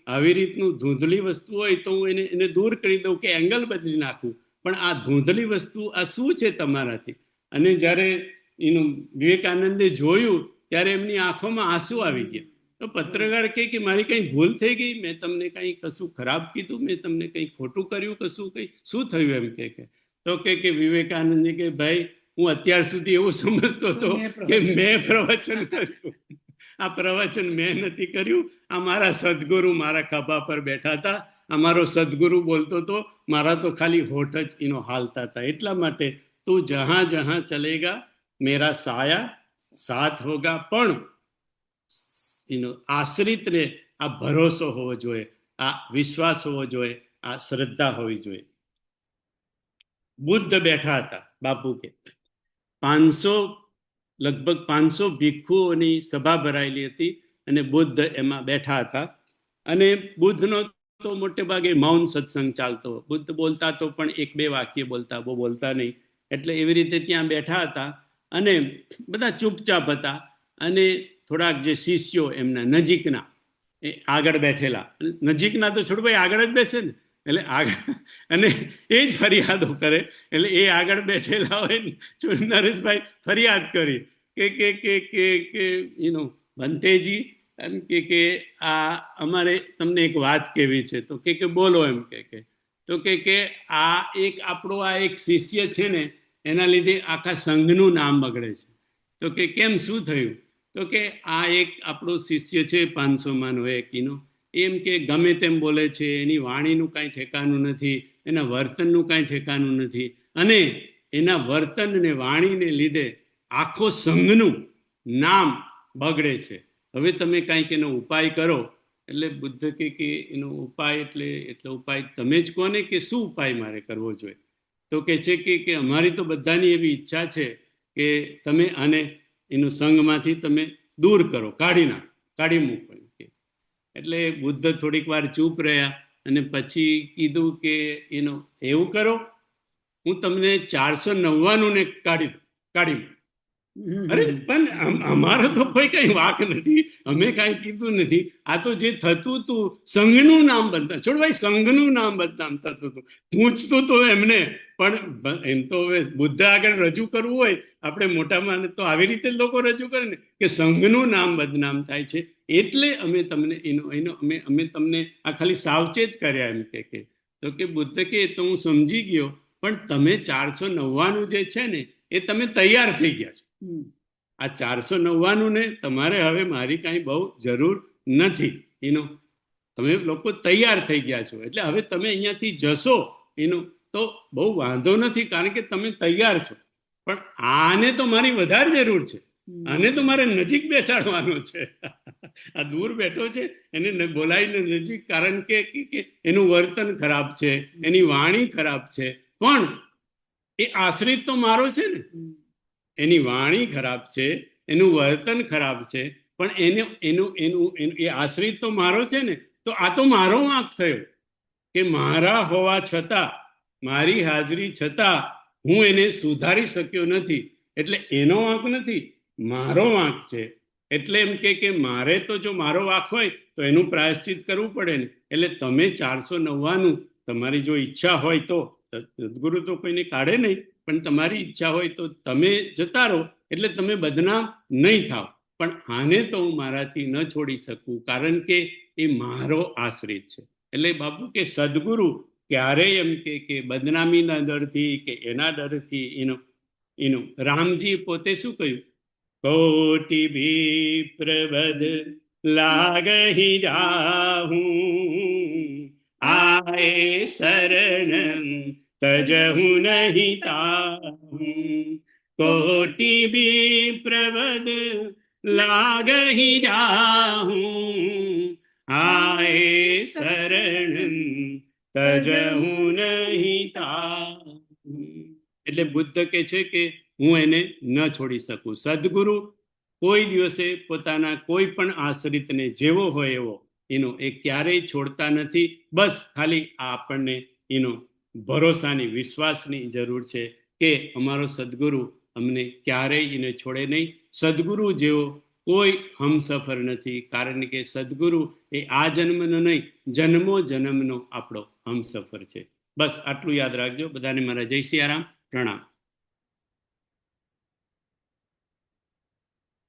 આવી રીતનું ધૂંધળી વસ્તુ હોય તો હું એને દૂર કરી દઉં કે એંગલ બદલી નાખું, પણ આ ધૂંધળી વસ્તુ આ શું છે તમારાથી? અને જ્યારે વિવેકાનંદે જોયું ત્યારે એમની આંખોમાં આંસુ આવી ગયા. તો પત્રકાર કે મારી કંઈ ભૂલ થઈ ગઈ, મેં તમને કંઈ કશું ખરાબ કીધું, મેં તમને કંઈ ખોટું કર્યું, કશું કંઈ શું થયું એમ કે તો કે વિવેકાનંદજી કે ભાઈ, હું અત્યાર સુધી એવું સમજતો હતો કે મેં પ્રવચન કર્યું. આ પ્રવચન મેં નથી કર્યું, આ મારા સદગુરુ મારા ખભા પર બેઠા હતા, આ મારો સદગુરુ બોલતો હતો, મારા તો ખાલી હોઠ જ હાલતા હતા. એટલા માટે તું જહાં જહાં ચલેગા મેરા સાયા સાથ હોગા. પણ આશ્રિતને આ ભરોસો હોવો જોઈએ, આ વિશ્વાસ હોવો જોઈએ, આ શ્રદ્ધા હોવી જોઈએ. બુદ્ધ બેઠા હતા બાપુ કે લગભગ 500 ભિક્ષુઓની સભા ભરાયેલી હતી, અને બુદ્ધ એમાં બેઠા હતા. અને બુદ્ધનો તો મોટે ભાગે મૌન સત્સંગ ચાલતો. બુદ્ધ બોલતા તો પણ 1-2 વાક્ય બોલતા, બહુ બોલતા નહીં. એટલે એવી રીતે ત્યાં બેઠા હતા, અને બધા ચૂપચાપ હતા. અને થોડાક જે શિષ્યો એમના નજીકના એ આગળ બેઠેલા, નજીકના તો છોડ ભાઈ આગળ જ બેસે ને, એટલે આગળ, અને એ જ ફરિયાદો કરે. એટલે એ આગળ બેઠેલા હોય, નરેશભાઈ ફરિયાદ કરી કે ભંતેજી એમ કે આ અમારે તમને એક વાત કહેવી છે. તો કે બોલો એમ કે તો કે આ એક શિષ્ય છે ને, એના લીધે આખા સંઘનું નામ બગડે છે. તો કે કેમ, શું થયું? તો કે આ એક આપણો શિષ્ય છે 500માંનો એક, એમ કે ગમે તેમ બોલે છે, એની વાણીનું કાંઈ ઠેકાનું નથી, એના વર્તનનું કાંઈ ઠેકાનું નથી, અને એના વર્તન ને વાણીને લીધે આખો સંઘનું નામ બગડે છે. હવે તમે કાંઈક એનો ઉપાય કરો. એટલે બુદ્ધ કે એનો ઉપાય એટલે ઉપાય તમે જ કહો ને, કે શું ઉપાય મારે કરવો જોઈએ? તો કે છે કે અમારી તો બધાની એવી ઈચ્છા છે કે તમે આને એનું સંઘમાંથી તમે દૂર કરો, કાઢી મૂકો. એટલે બુદ્ધ થોડીક વાર ચૂપ રહ્યા, અને પછી કીધું કે એવું કરો, હું તમને 499 ને કાઢી મૂકું. અરે પણ અમારો તો કોઈ કઈ વાક નથી, અમે કઈ કીધું નથી. આ તો જે થતું હતું, સંઘનું નામ બદનામ, છોડ ભાઈ, સંઘનું નામ બદનામ થતું હતું. પૂછતું તો એમને, પણ એમ તો હવે બુદ્ધ આગળ રજૂ કરવું હોય, આપણે મોટામાં તો આવી રીતે લોકો રજૂ કરે ને, કે સંઘનું નામ બદનામ થાય છે, એટલે અમે તમને અમે તમને આ ખાલી સાવચેત કર્યા એમ કે. તો કે બુદ્ધ કે તો હું સમજી ગયો, પણ તમે 499 જે છે ને, એ તમે તૈયાર થઈ ગયા છો. આ 499 ને તમારે હવે મારી કાંઈ બહુ જરૂર નથી. તમે લોકો તૈયાર થઈ ગયા છો, એટલે હવે તમે અહીંયાથી જશો તો બહુ વાંધો નથી, કારણ કે તમે તૈયાર છો. પણ આને તો મારી વધારે જરૂર છે, આને તો મારે નજીક બેસાડવાનો છે. આ દૂર બેઠો છે એને બોલાવીને નજીક, કારણ કે એનું વર્તન ખરાબ છે, એની વાણી ખરાબ છે, પણ એ આશ્રિત તો મારો છે ને. એની વાણી ખરાબ છે, એનું વર્તન ખરાબ છે, પણ એનું એ આશ્રિત તો મારો છે ને. તો આ તો મારો વાંક થયો કે મારા હોવા છતાં, મારી હાજરી છતાં હું એને સુધારી શક્યો નથી. એટલે એનો વાંક નથી, મારો વાંક છે. એટલે એમ કે મારે તો જો મારો વાંક હોય તો એનું પ્રાયશ્ચિત કરવું પડે ને. એટલે તમે 499 તમારી જો ઈચ્છા હોય તો, સદગુરુ તો કોઈને કાઢે નહીં, પણ તમારી ઈચ્છા હોય તો તમે જતા રહો, એટલે તમે બદનામ નહીં થાવ. પણ આને તો હું મારાથી ન છોડી શકું, કારણ કે એ મારો આશ્રિત છે. એટલે બાપુ કે સદગુરુ ક્યારેય એમ કે બદનામીના ડરથી કે એના ડરથી એનું રામજી પોતે શું કહ્યું? કોટી ભી પ્રબદ લાગહી જાહું, આએ શરણ તજહું નહીં તાહું. કોટી ભી પ્રબદ લાગહી જાહું, આએ શરણ તજહું નહીં તાહું. એટલે બુદ્ધ કે છે કે હું એને ન છોડી શકું. સદગુરુ કોઈ દિવસે પોતાના કોઈ પણ આશ્રિતને જેવો હોય એવો એનો એ ક્યારેય છોડતા નથી. બસ ખાલી આપણને એનો ભરોસાની, વિશ્વાસની જરૂર છે કે અમારો સદગુરુ અમને ક્યારેય એને છોડે નહીં. સદગુરુ જેવો કોઈ હમસફર નથી, કારણ કે સદગુરુ એ આ જન્મનો નહીં, જન્મો જન્મનો આપણો હમસફર છે. બસ આટલું યાદ રાખજો. બધાને મારા જય સિયારામ, પ્રણામ.